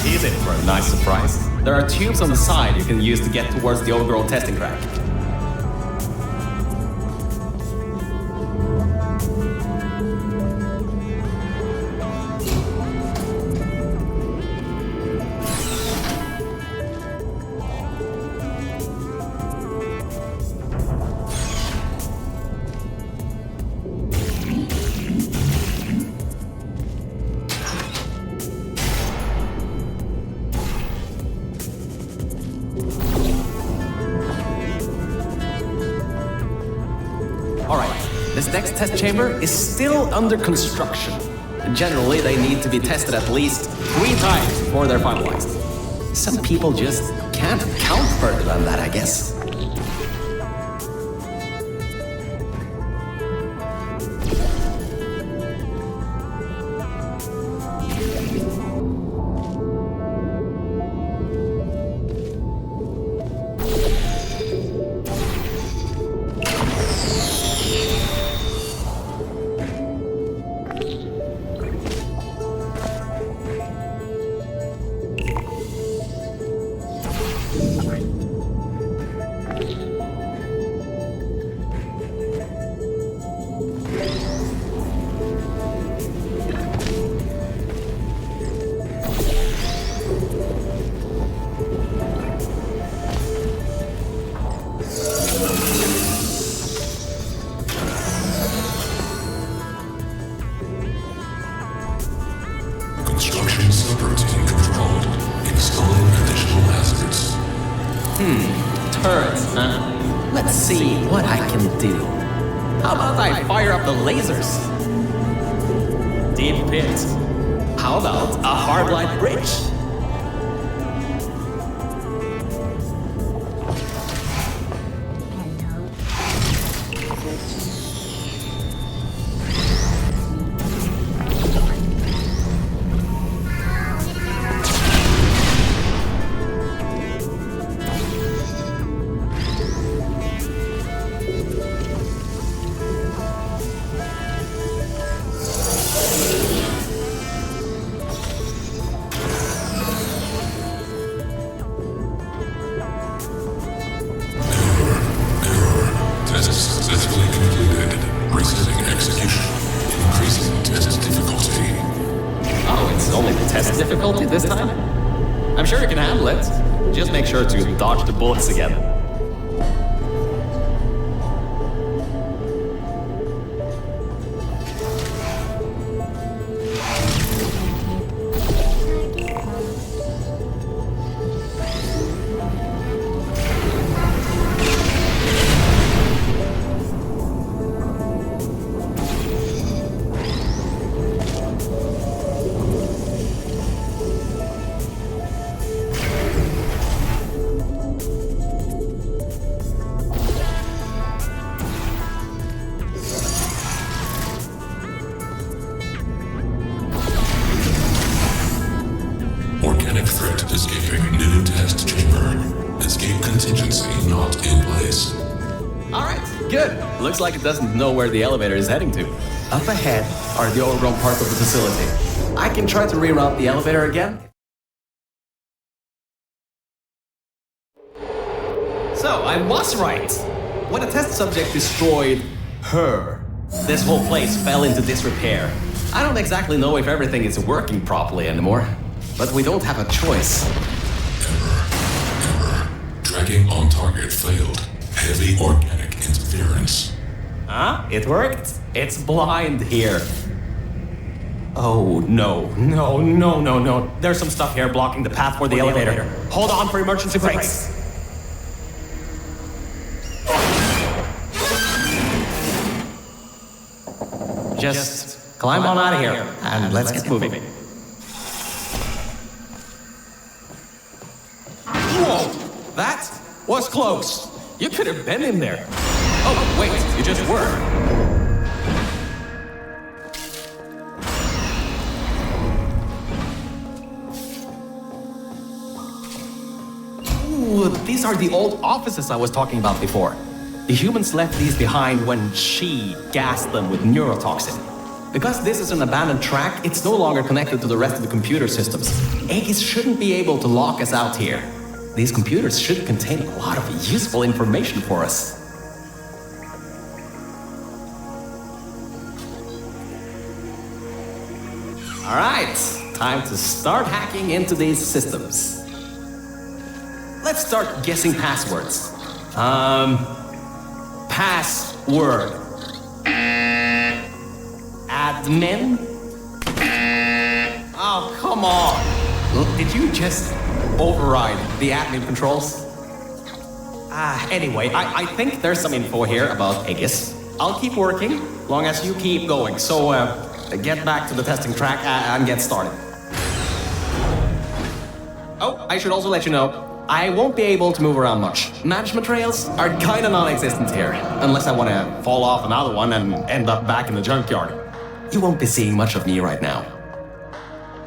He's in for a nice surprise. There are tubes on the side you can use to get towards the overgrown testing track. This next test chamber is still under construction. Generally, they need to be tested at least 3 times before they're finalized. Some people just can't count further than that, I guess. Turrets, huh? Let's see what I can do. How about I fire up the lasers? Deep pit. How about a hard light bridge? Difficulty this time? I'm sure you can handle it. Just make sure to dodge the bullets again. Looks like it doesn't know where the elevator is heading to. Up ahead are the overgrown parts of the facility. I can try to reroute the elevator again. So, I was right. When a test subject destroyed her, this whole place fell into disrepair. I don't exactly know if everything is working properly anymore, but we don't have a choice. Error. Dragging on target failed. Heavy organic interference. Huh? It worked? It's blind here. Oh, no. There's some stuff here blocking the path for the elevator. Hold on for emergency brakes. Just climb on out of here, and let's get moving. Whoa! That was close. You could have been in there. Oh, wait, you just were. Ooh, these are the old offices I was talking about before. The humans left these behind when she gassed them with neurotoxin. Because this is an abandoned track, it's no longer connected to the rest of the computer systems. Aegis shouldn't be able to lock us out here. These computers should contain a lot of useful information for us. Alright, time to start hacking into these systems. Let's start guessing passwords. Password. Admin? Oh, come on. Did you just override the admin controls? Anyway, I think there's some info here about Aegis. I'll keep working, long as you keep going. So, get back to the testing track and get started. Oh, I should also let you know, I won't be able to move around much. Management trails are kinda non-existent here, unless I wanna fall off another one and end up back in the junkyard. You won't be seeing much of me right now.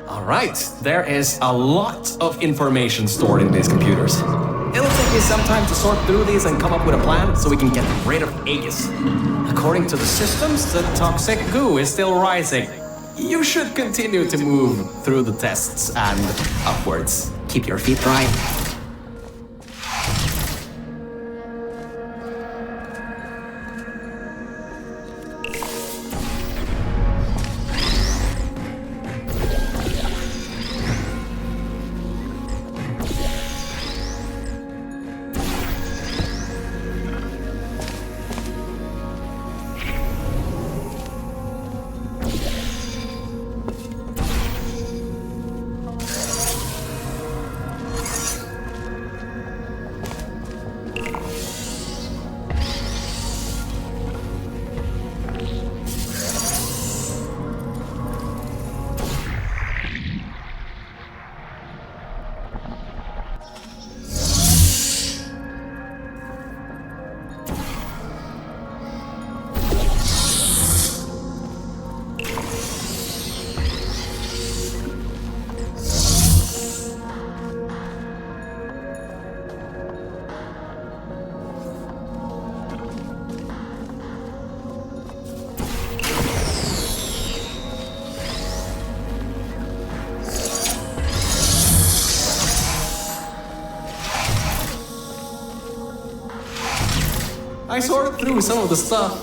Alright, there is a lot of information stored in these computers. It'll take me some time to sort through these and come up with a plan so we can get rid of Aegis. According to the systems, the toxic goo is still rising. You should continue to move through the tests and upwards. Keep your feet dry. I sorted through some of the stuff.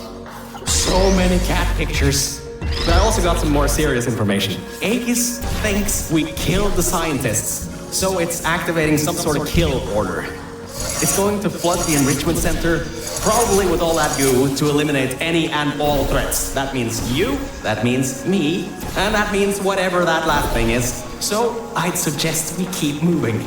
So many cat pictures. But I also got some more serious information. Aegis thinks we killed the scientists, so it's activating some sort of kill order. It's going to flood the enrichment center, probably with all that goo, to eliminate any and all threats. That means you, that means me, and that means whatever that last thing is. So I'd suggest we keep moving.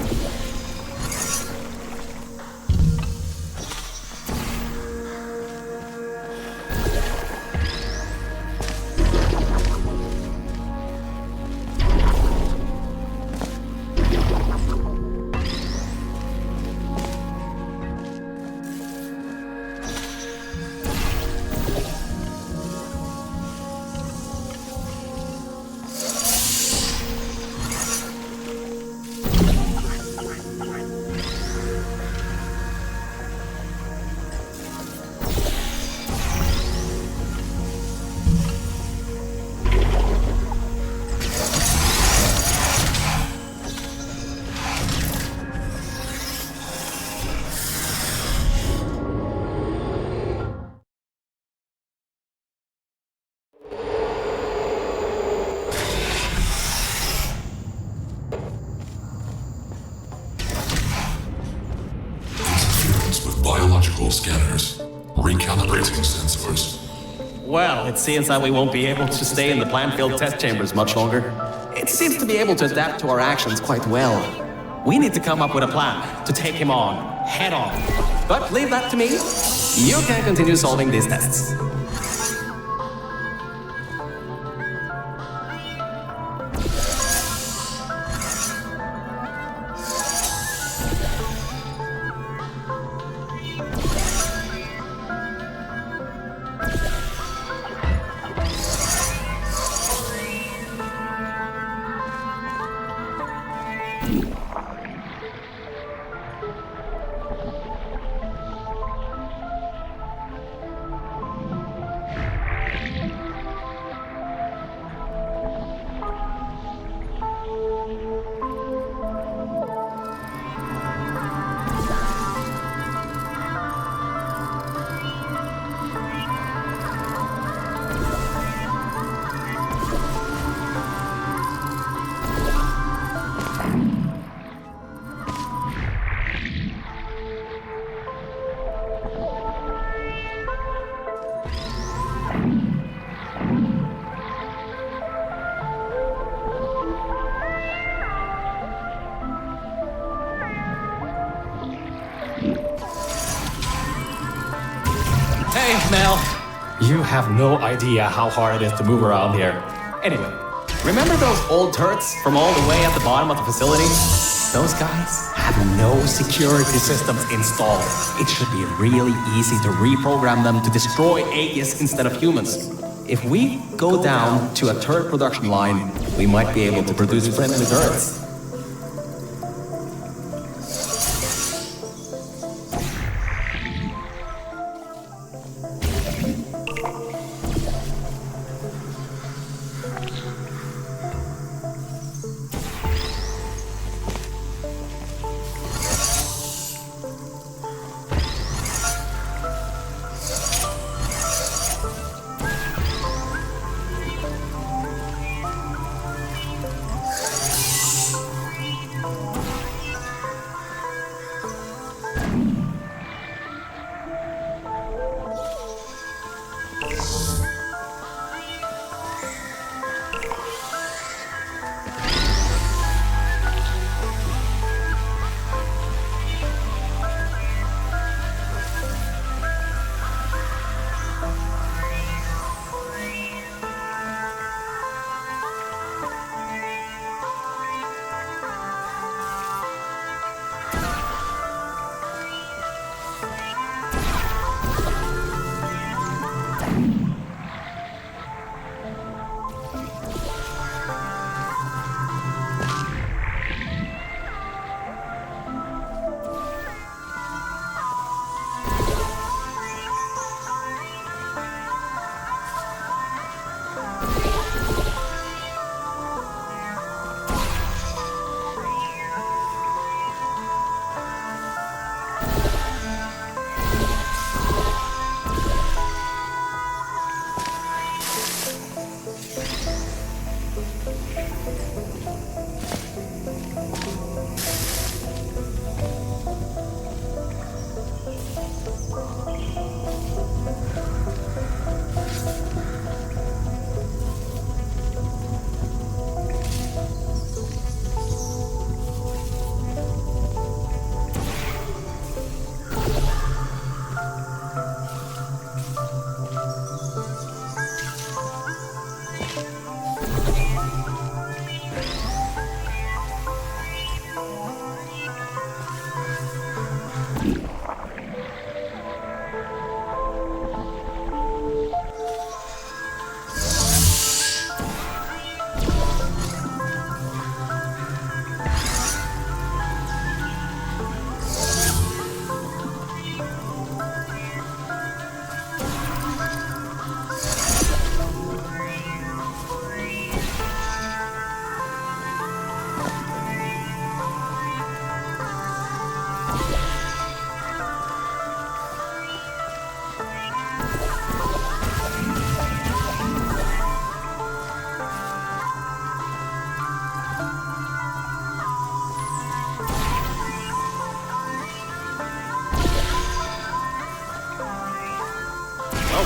Biological scanners. Recalibrating sensors. Well, it seems that we won't be able to stay in the plant-filled test chambers much longer. It seems to be able to adapt to our actions quite well. We need to come up with a plan to take him on, head on. But leave that to me. You can continue solving these tests. Mel. You have no idea how hard it is to move around here. Anyway, remember those old turrets from all the way at the bottom of the facility? Those guys have no security systems installed. It should be really easy to reprogram them to destroy Aegis instead of humans. If we go down to a turret production line, we might be able to produce friendly turrets.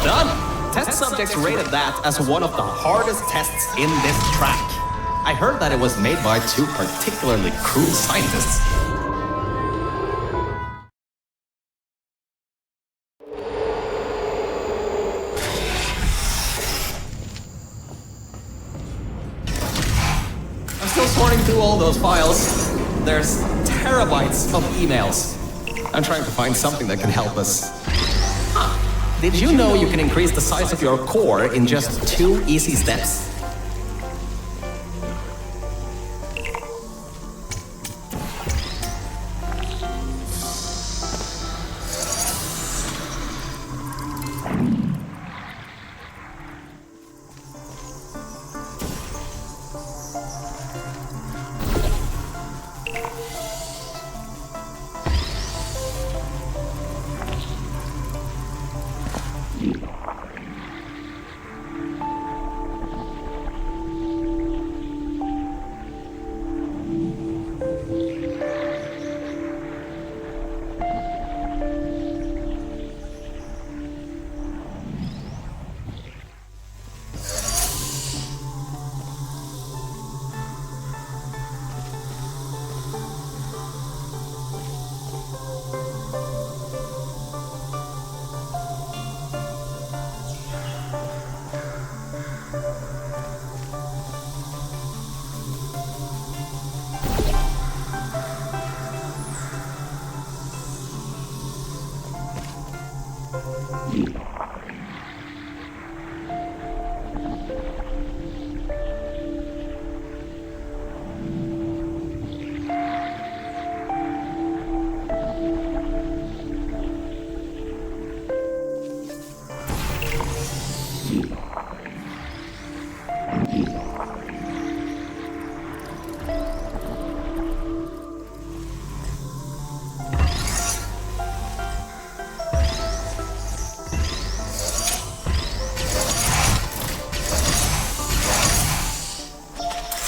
Done! Test subjects rated that as one of the hardest tests in this track. I heard that it was made by two particularly crude scientists. I'm still sorting through all those files. There's terabytes of emails. I'm trying to find something that can help us. Did you know you can increase the size of your core in just 2 easy steps?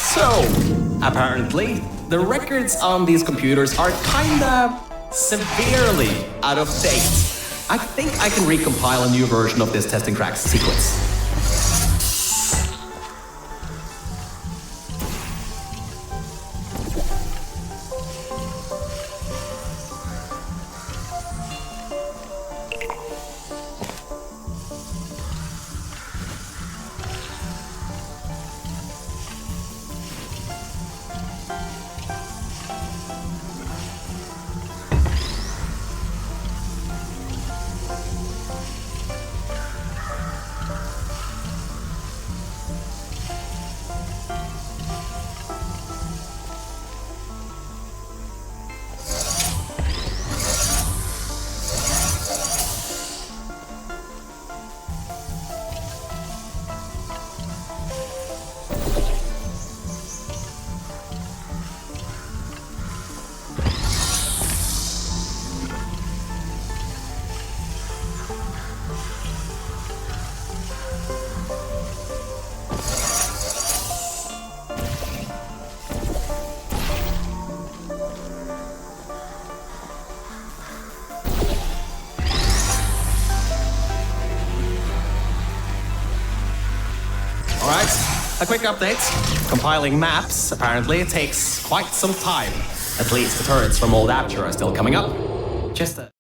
So, apparently, the records on these computers are kinda severely out of date. I think I can recompile a new version of this testing track sequence. Alright, a quick update. Compiling maps apparently takes quite some time. At least the turrets from Old Aperture are still coming up. Just a...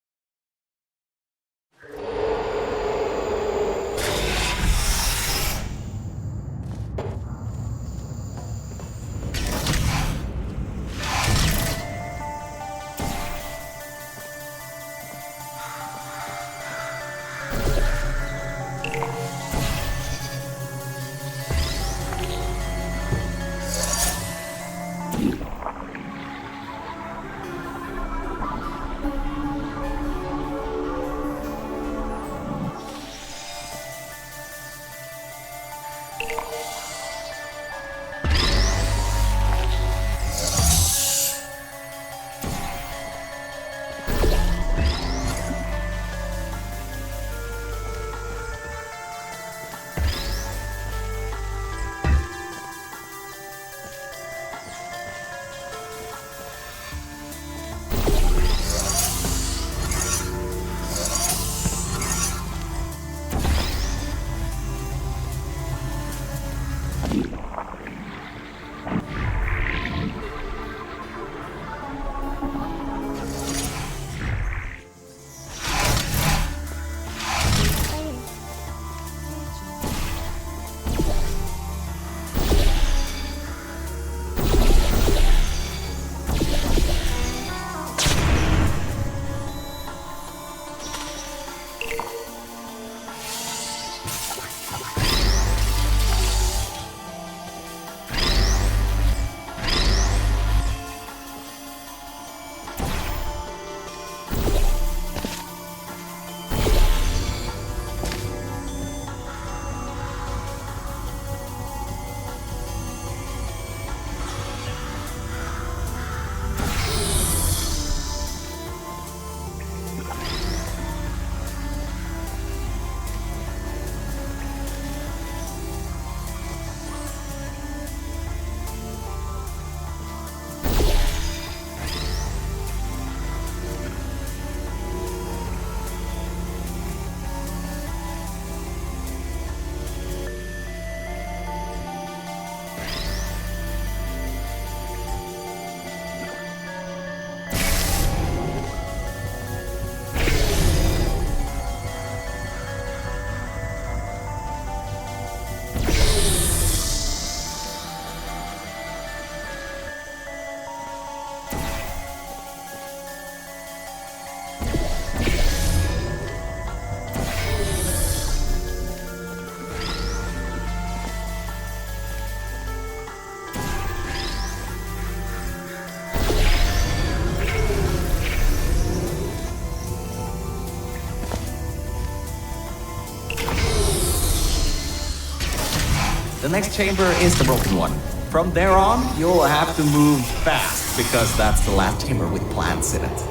The next chamber is the broken one. From there on, you'll have to move fast, because that's the last chamber with plants in it.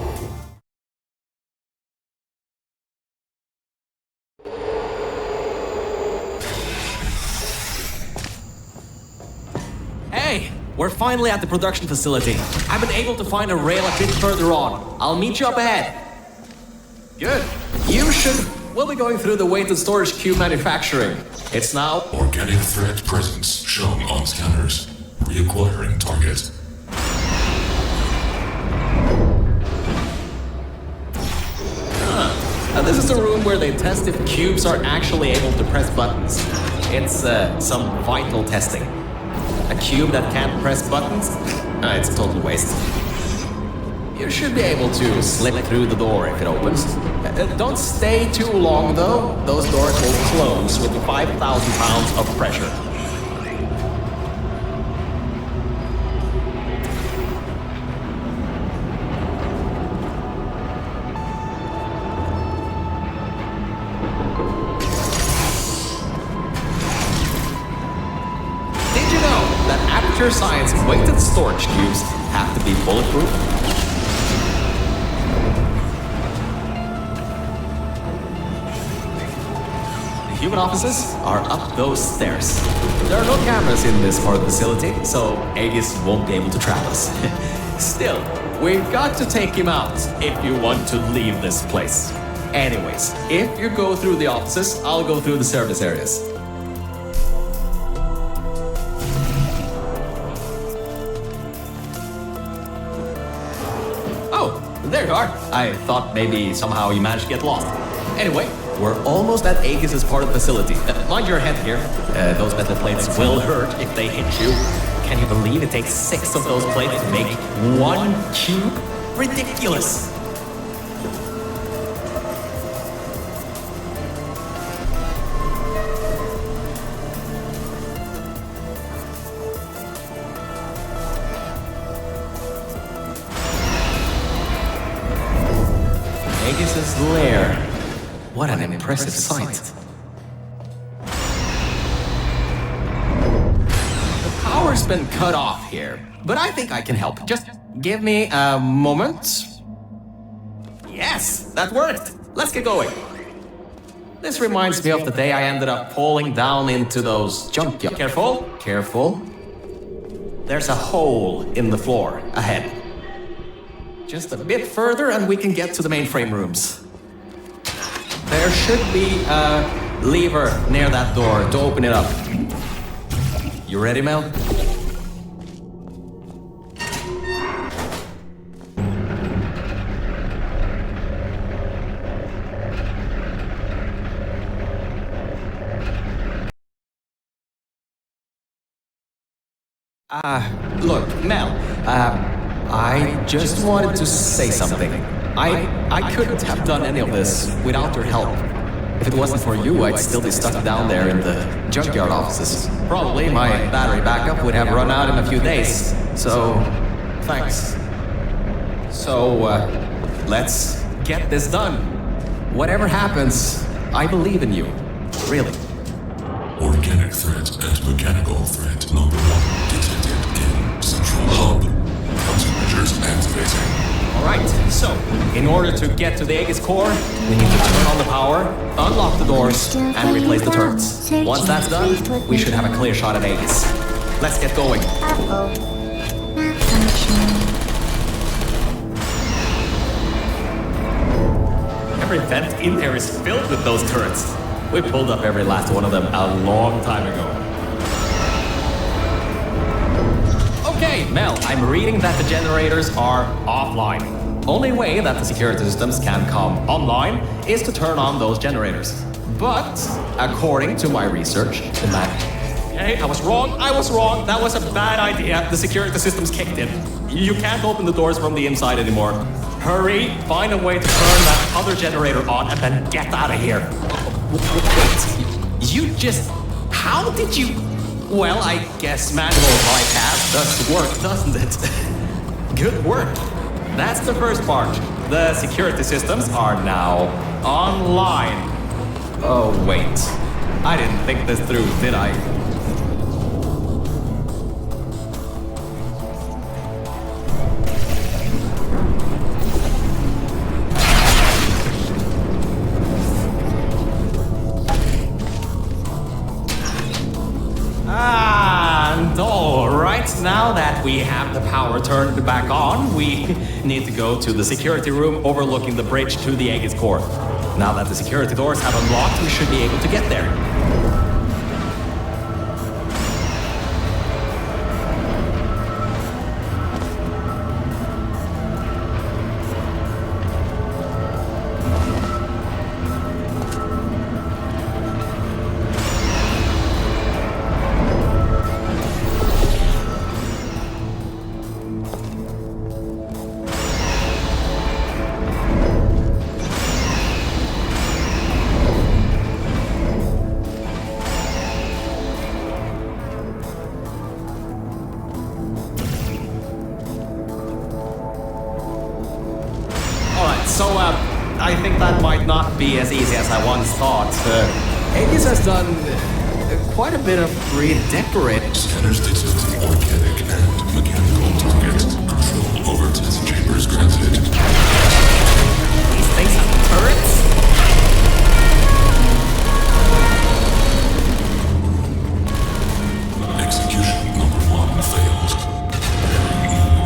Hey, we're finally at the production facility. I've been able to find a rail a bit further on. I'll meet you up ahead. Good. You should... We'll be going through the weighted storage cube manufacturing. It's now... Organic threat presence shown on scanners. Reacquiring target. This is the room where they test if cubes are actually able to press buttons. It's some vital testing. A cube that can't press buttons? It's a total waste. You should be able to slip through the door if it opens. Don't stay too long though. Those doors will close with 5,000 pounds of pressure. Science weighted storage cubes have to be bulletproof. The human offices are up those stairs. There are no cameras in this part of the facility, so Aegis won't be able to trap us. Still, we've got to take him out if you want to leave this place. Anyways, if you go through the offices, I'll go through the service areas. There you are. I thought maybe somehow you managed to get lost. Anyway, we're almost at Aegis' part of the facility. Mind your head here. Those metal plates will hurt if they hit you. Can you believe it takes 6 of those plates to make 1 cube? Ridiculous! Aegis' lair. What an impressive sight. The power's been cut off here, but I think I can help. Just give me a moment. Yes, that worked. Let's get going. This reminds me of the day I ended up falling down into those junkyards. Careful, careful. There's a hole in the floor ahead. Just a bit further and we can get to the mainframe rooms. There should be a lever near that door to open it up. You ready, Mel? Look, Mel, I just wanted to say something. I couldn't have done any of this without your help. If it wasn't for you, I'd still be stuck down there in the junkyard offices. Probably my battery backup would have run out in a few days. So, thanks. So, let's get this done. Whatever happens, I believe in you. Really. Organic threat and mechanical threat number 1 detected in Central Hub. Countermeasures activating. Alright, so, in order to get to the Aegis core, we need to turn on the power, unlock the doors, and replace the turrets. Once that's done, we should have a clear shot at Aegis. Let's get going. Every vent in there is filled with those turrets. We pulled up every last one of them a long time ago. Okay, Mel, I'm reading that the generators are offline. Only way that the security systems can come online is to turn on those generators. But, according to my research, the okay, I was wrong, that was a bad idea. The security systems kicked in. You can't open the doors from the inside anymore. Hurry, find a way to turn that other generator on and then get out of here. Wait, you just... How did you... Well, I guess manual bypass does work, doesn't it? Good work. That's the first part. The security systems are now online. Oh, wait. I didn't think this through, did I? And all right. Right, now that we have the power turned back on, we need to go to the security room overlooking the bridge to the Aegis core. Now that the security doors have unlocked, we should be able to get there. I think that might not be as easy as I once thought. Aegis has done quite a bit of redecorating. Scanners detect organic and mechanical target. Control over test chambers granted. These things have turrets? Execution number 1 failed.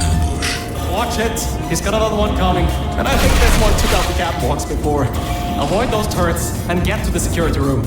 Ambush. Watch it. He's got another one coming. And I think this one took out the catwalks before. Avoid those turrets and get to the security room.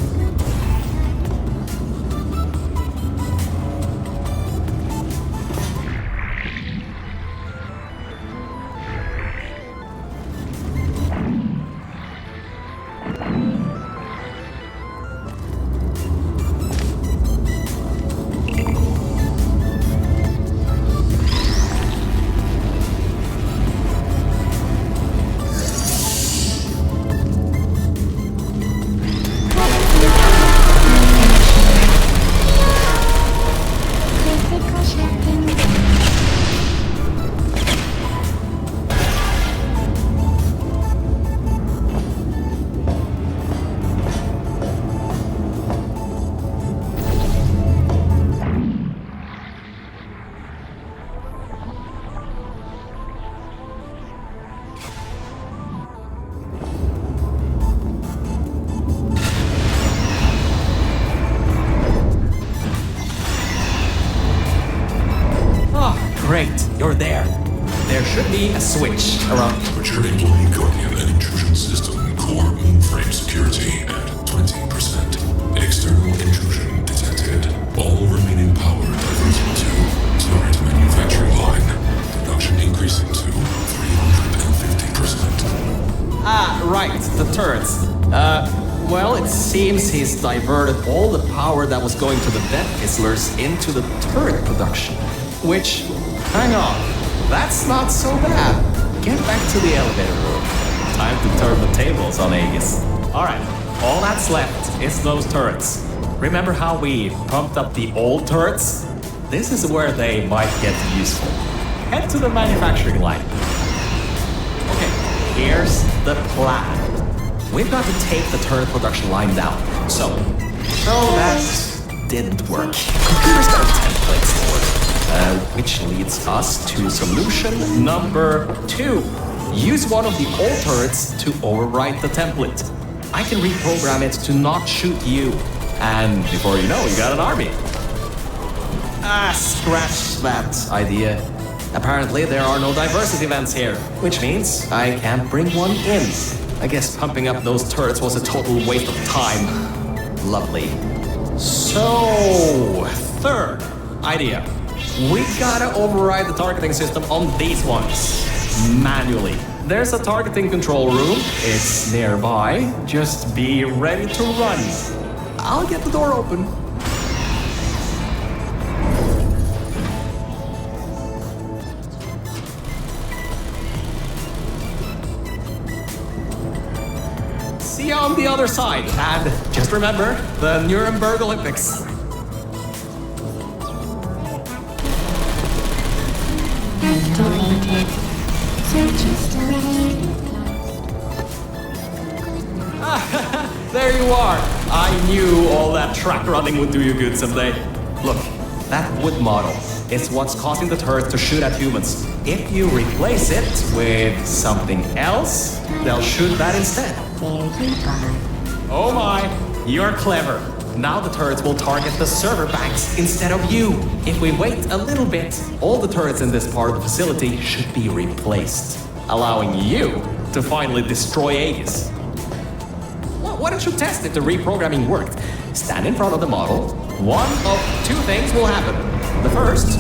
Great, you're there. There should be a switch around. Temperature employee guardian and intrusion system core mainframe security at 20%. External intrusion detected. All remaining power diverted to turret manufacturing line. Production increasing to 350%. Ah, right, the turrets. Well, it seems he's diverted all the power that was going to the death fizzlers into the turret production. Which, hang on, that's not so bad. Get back to the elevator room. Time to turn the tables on Aegis. Alright, all that's left is those turrets. Remember how we pumped up the old turrets? This is where they might get useful. Head to the manufacturing line. Okay, here's the plan. We've got to take the turret production line down. So that didn't work. Computers got templates for it. Which leads us to solution number 2. Use one of the old turrets to overwrite the template. I can reprogram it to not shoot you. And before you know, you got an army. Scratch that idea. Apparently there are no diversity events here, which means I can't bring one in. I guess pumping up those turrets was a total waste of time. Lovely. So, third idea. We gotta override the targeting system on these ones. Manually. There's a targeting control room. It's nearby. Just be ready to run. I'll get the door open. See you on the other side. And just remember, the Nuremberg Olympics. There you are. I knew all that track running would do you good someday. Look, that wood model is what's causing the turrets to shoot at humans. If you replace it with something else, they'll shoot that instead. Oh my, you're clever. Now the turrets will target the server banks instead of you. If we wait a little bit, all the turrets in this part of the facility should be replaced, allowing you to finally destroy Aegis. Well, why don't you test if the reprogramming worked? Stand in front of the model. One of two things will happen. The first,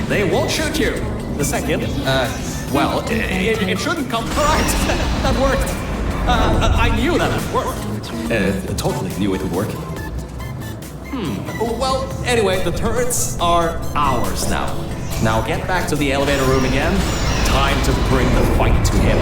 they won't shoot you. The second, well, it shouldn't come. All right, that worked. I knew that would work. Totally knew it would work. Well, anyway, the turrets are ours now. Now get back to the elevator room again. Time to bring the fight to him.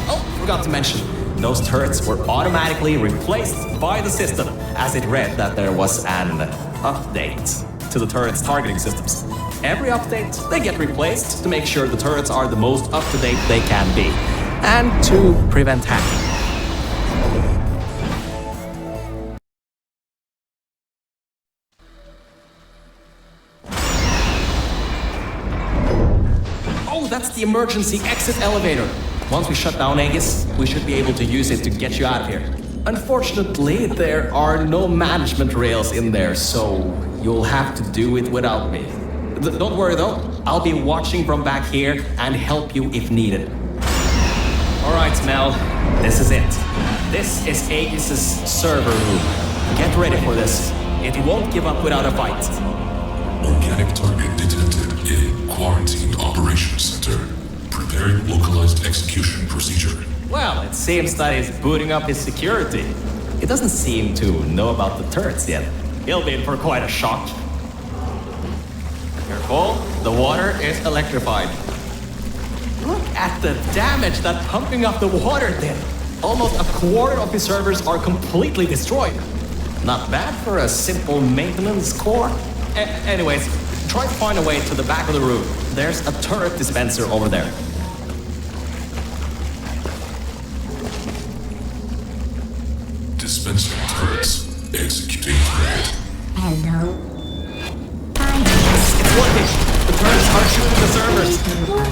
Oh, forgot to mention, those turrets were automatically replaced by the system, as it read that there was an update to the turrets' targeting systems. Every update, they get replaced to make sure the turrets are the most up-to-date they can be, and to prevent hacking. Oh, that's the emergency exit elevator. Once we shut down Aegis, we should be able to use it to get you out of here. Unfortunately, there are no management rails in there, so you'll have to do it without me. Don't worry though, I'll be watching from back here and help you if needed. Alright, Mel, this is it. This is Aegis' server room. Get ready for this. It won't give up without a fight. Organic target detected in Quarantine Operations Center. Preparing localized execution procedure. Well, it seems that he's booting up his security. He doesn't seem to know about the turrets yet. He'll be in for quite a shock. Careful, the water is electrified. Look at the damage that pumping up the water did. Almost a quarter of his servers are completely destroyed. Not bad for a simple maintenance core. Anyways, try to find a way to the back of the room. There's a turret dispenser over there. Dispensing turrets. Executing threat. Hello. It's working! The turrets are shooting the servers!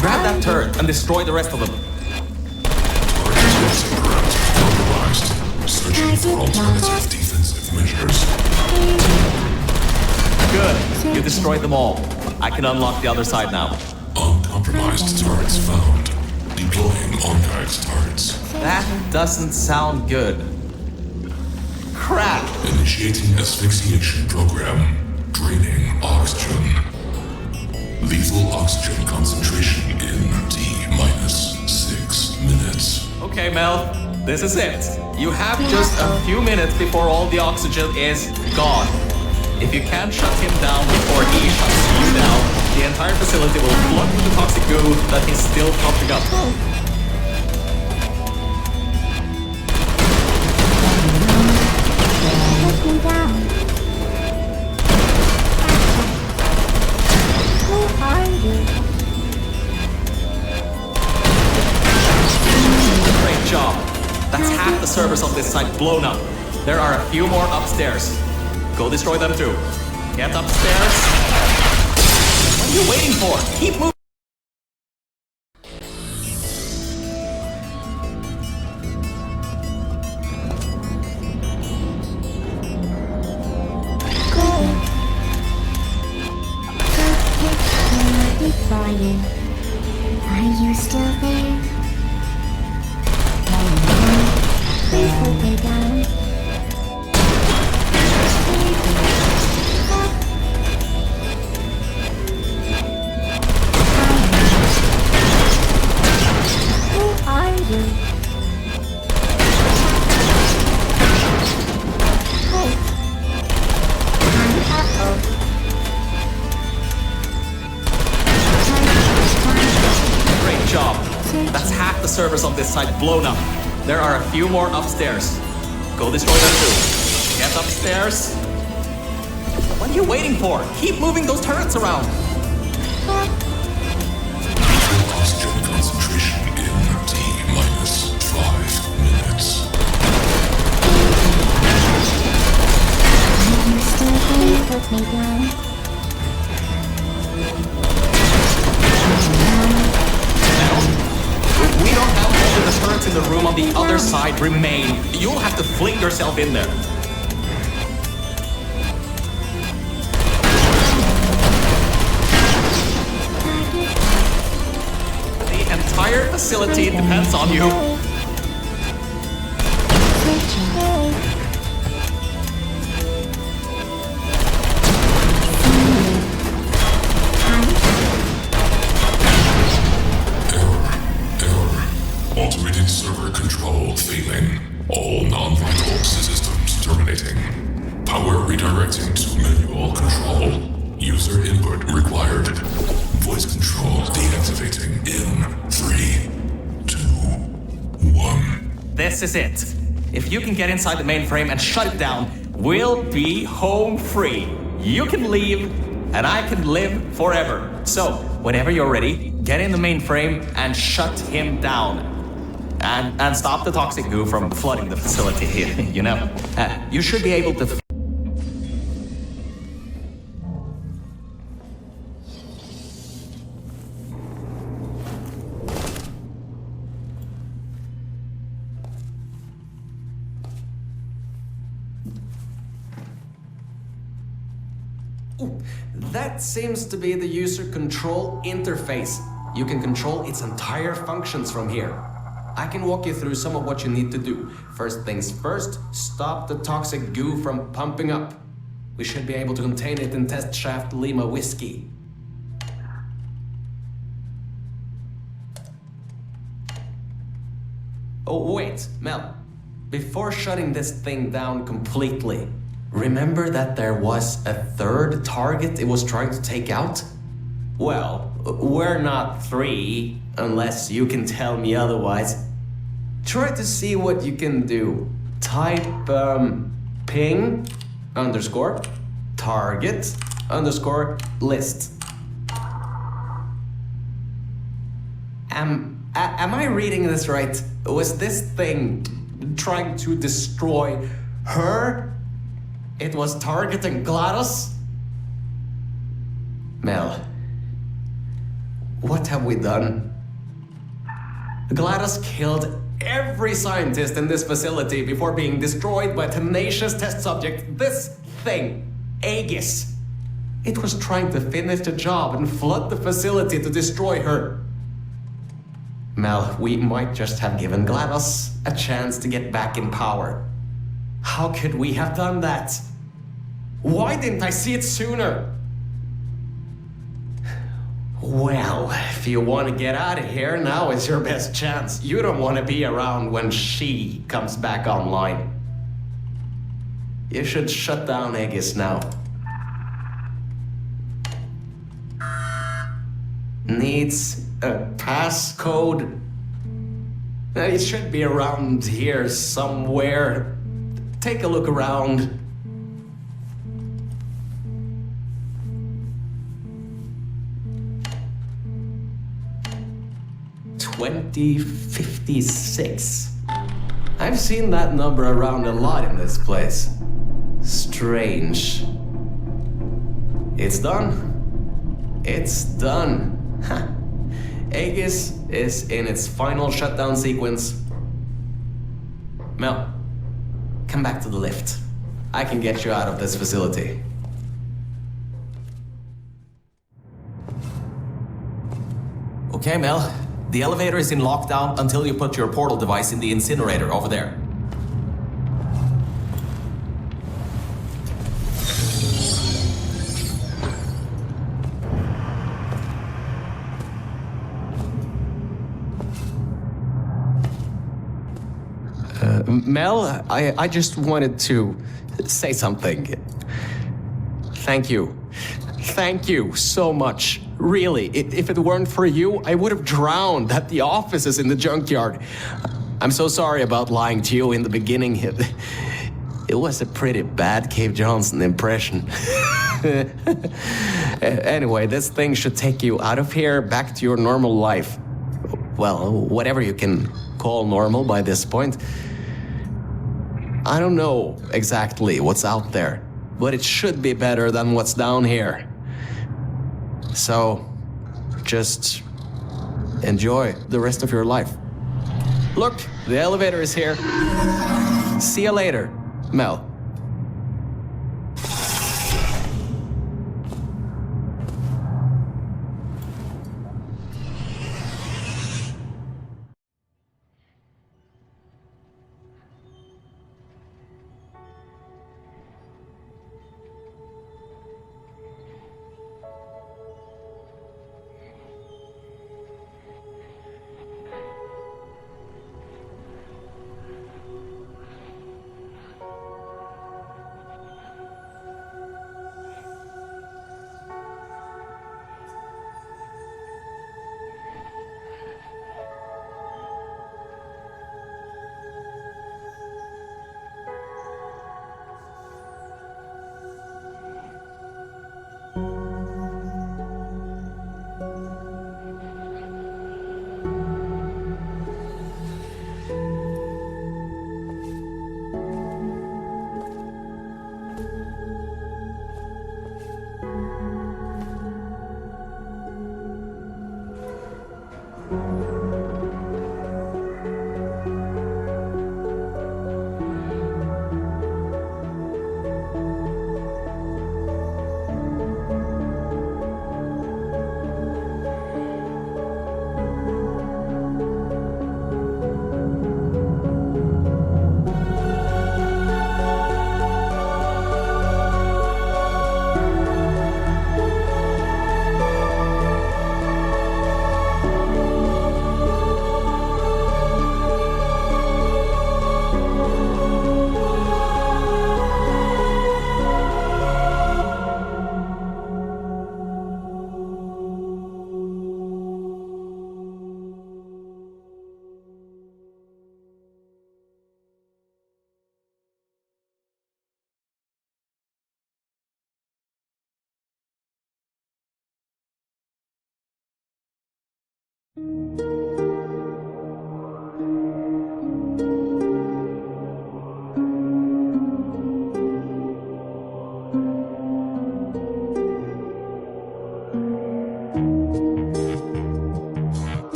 Grab that turret and destroy the rest of them. Target compromised. Searching for alternative defensive measures. Good. You destroyed them all. I can unlock the other side now. Uncompromised turrets found. Deploying archived turrets. That doesn't sound good. Crap! Initiating asphyxiation program. Draining oxygen. Lethal oxygen concentration in T-6 minutes. Okay, Mel. This is it. You have just a few minutes before all the oxygen is gone. If you can't shut him down before he shuts you down, the entire facility will flood with the toxic goo that he's still pumping up. Great job. That's half the servers on this site blown up. There are a few more upstairs. Go destroy them too. Get upstairs. What are you waiting for? Keep moving. Are you still there? Please put me down. Who are you? Hey, I'm Apple. Great job. That's half the servers on this site blown up. There are a few more upstairs. Go destroy them too. Get upstairs. What are you waiting for? Keep moving those turrets around. Lethal oxygen concentration in T-5 minutes. Are you still going to put me down? Now, if we don't have all of the turrets in the other side remain. You'll have to fling yourself in there. The entire facility depends on you. Automated server control failing. All non-vital systems terminating. Power redirecting to manual control. User input required. Voice control deactivating in 3, 2, 1. This is it. If you can get inside the mainframe and shut it down, we'll be home free. You can leave, and I can live forever. So, whenever you're ready, get in the mainframe and shut him down. And stop the toxic goo from flooding the facility here, you know? You should be able to... That seems to be the user control interface. You can control its entire functions from here. I can walk you through some of what you need to do. First things first, stop the toxic goo from pumping up. We should be able to contain it in Test Shaft Lima Whiskey. Oh, wait, Mel. Before shutting this thing down completely, remember that there was a third target it was trying to take out? Well, we're not 3, unless you can tell me otherwise. Try to see what you can do. Type ping _ target _ list. Am I reading this right? Was this thing trying to destroy her? It was targeting GLaDOS? Mel, what have we done? GLaDOS killed every scientist in this facility before being destroyed by a tenacious test subject. This thing, Aegis. It was trying to finish the job and flood the facility to destroy her. Mel, we might just have given GLaDOS a chance to get back in power. How could we have done that? Why didn't I see it sooner? Well, if you want to get out of here, now is your best chance. You don't want to be around when she comes back online. You should shut down Aegis now. Needs a passcode. It should be around here somewhere. Take a look around. $2056. I've seen that number around a lot in this place. Strange. It's done. It's done. Aegis is in its final shutdown sequence. Mel, come back to the lift. I can get you out of this facility. Okay, Mel. The elevator is in lockdown until you put your portal device in the incinerator over there. Mel, I just wanted to say something. Thank you. Thank you so much. Really, if it weren't for you, I would have drowned at the offices in the junkyard. I'm so sorry about lying to you in the beginning. It was a pretty bad Cave Johnson impression. Anyway, this thing should take you out of here, back to your normal life. Well, whatever you can call normal by this point. I don't know exactly what's out there, but it should be better than what's down here. So, just enjoy the rest of your life. Look, the elevator is here. See you later, Mel.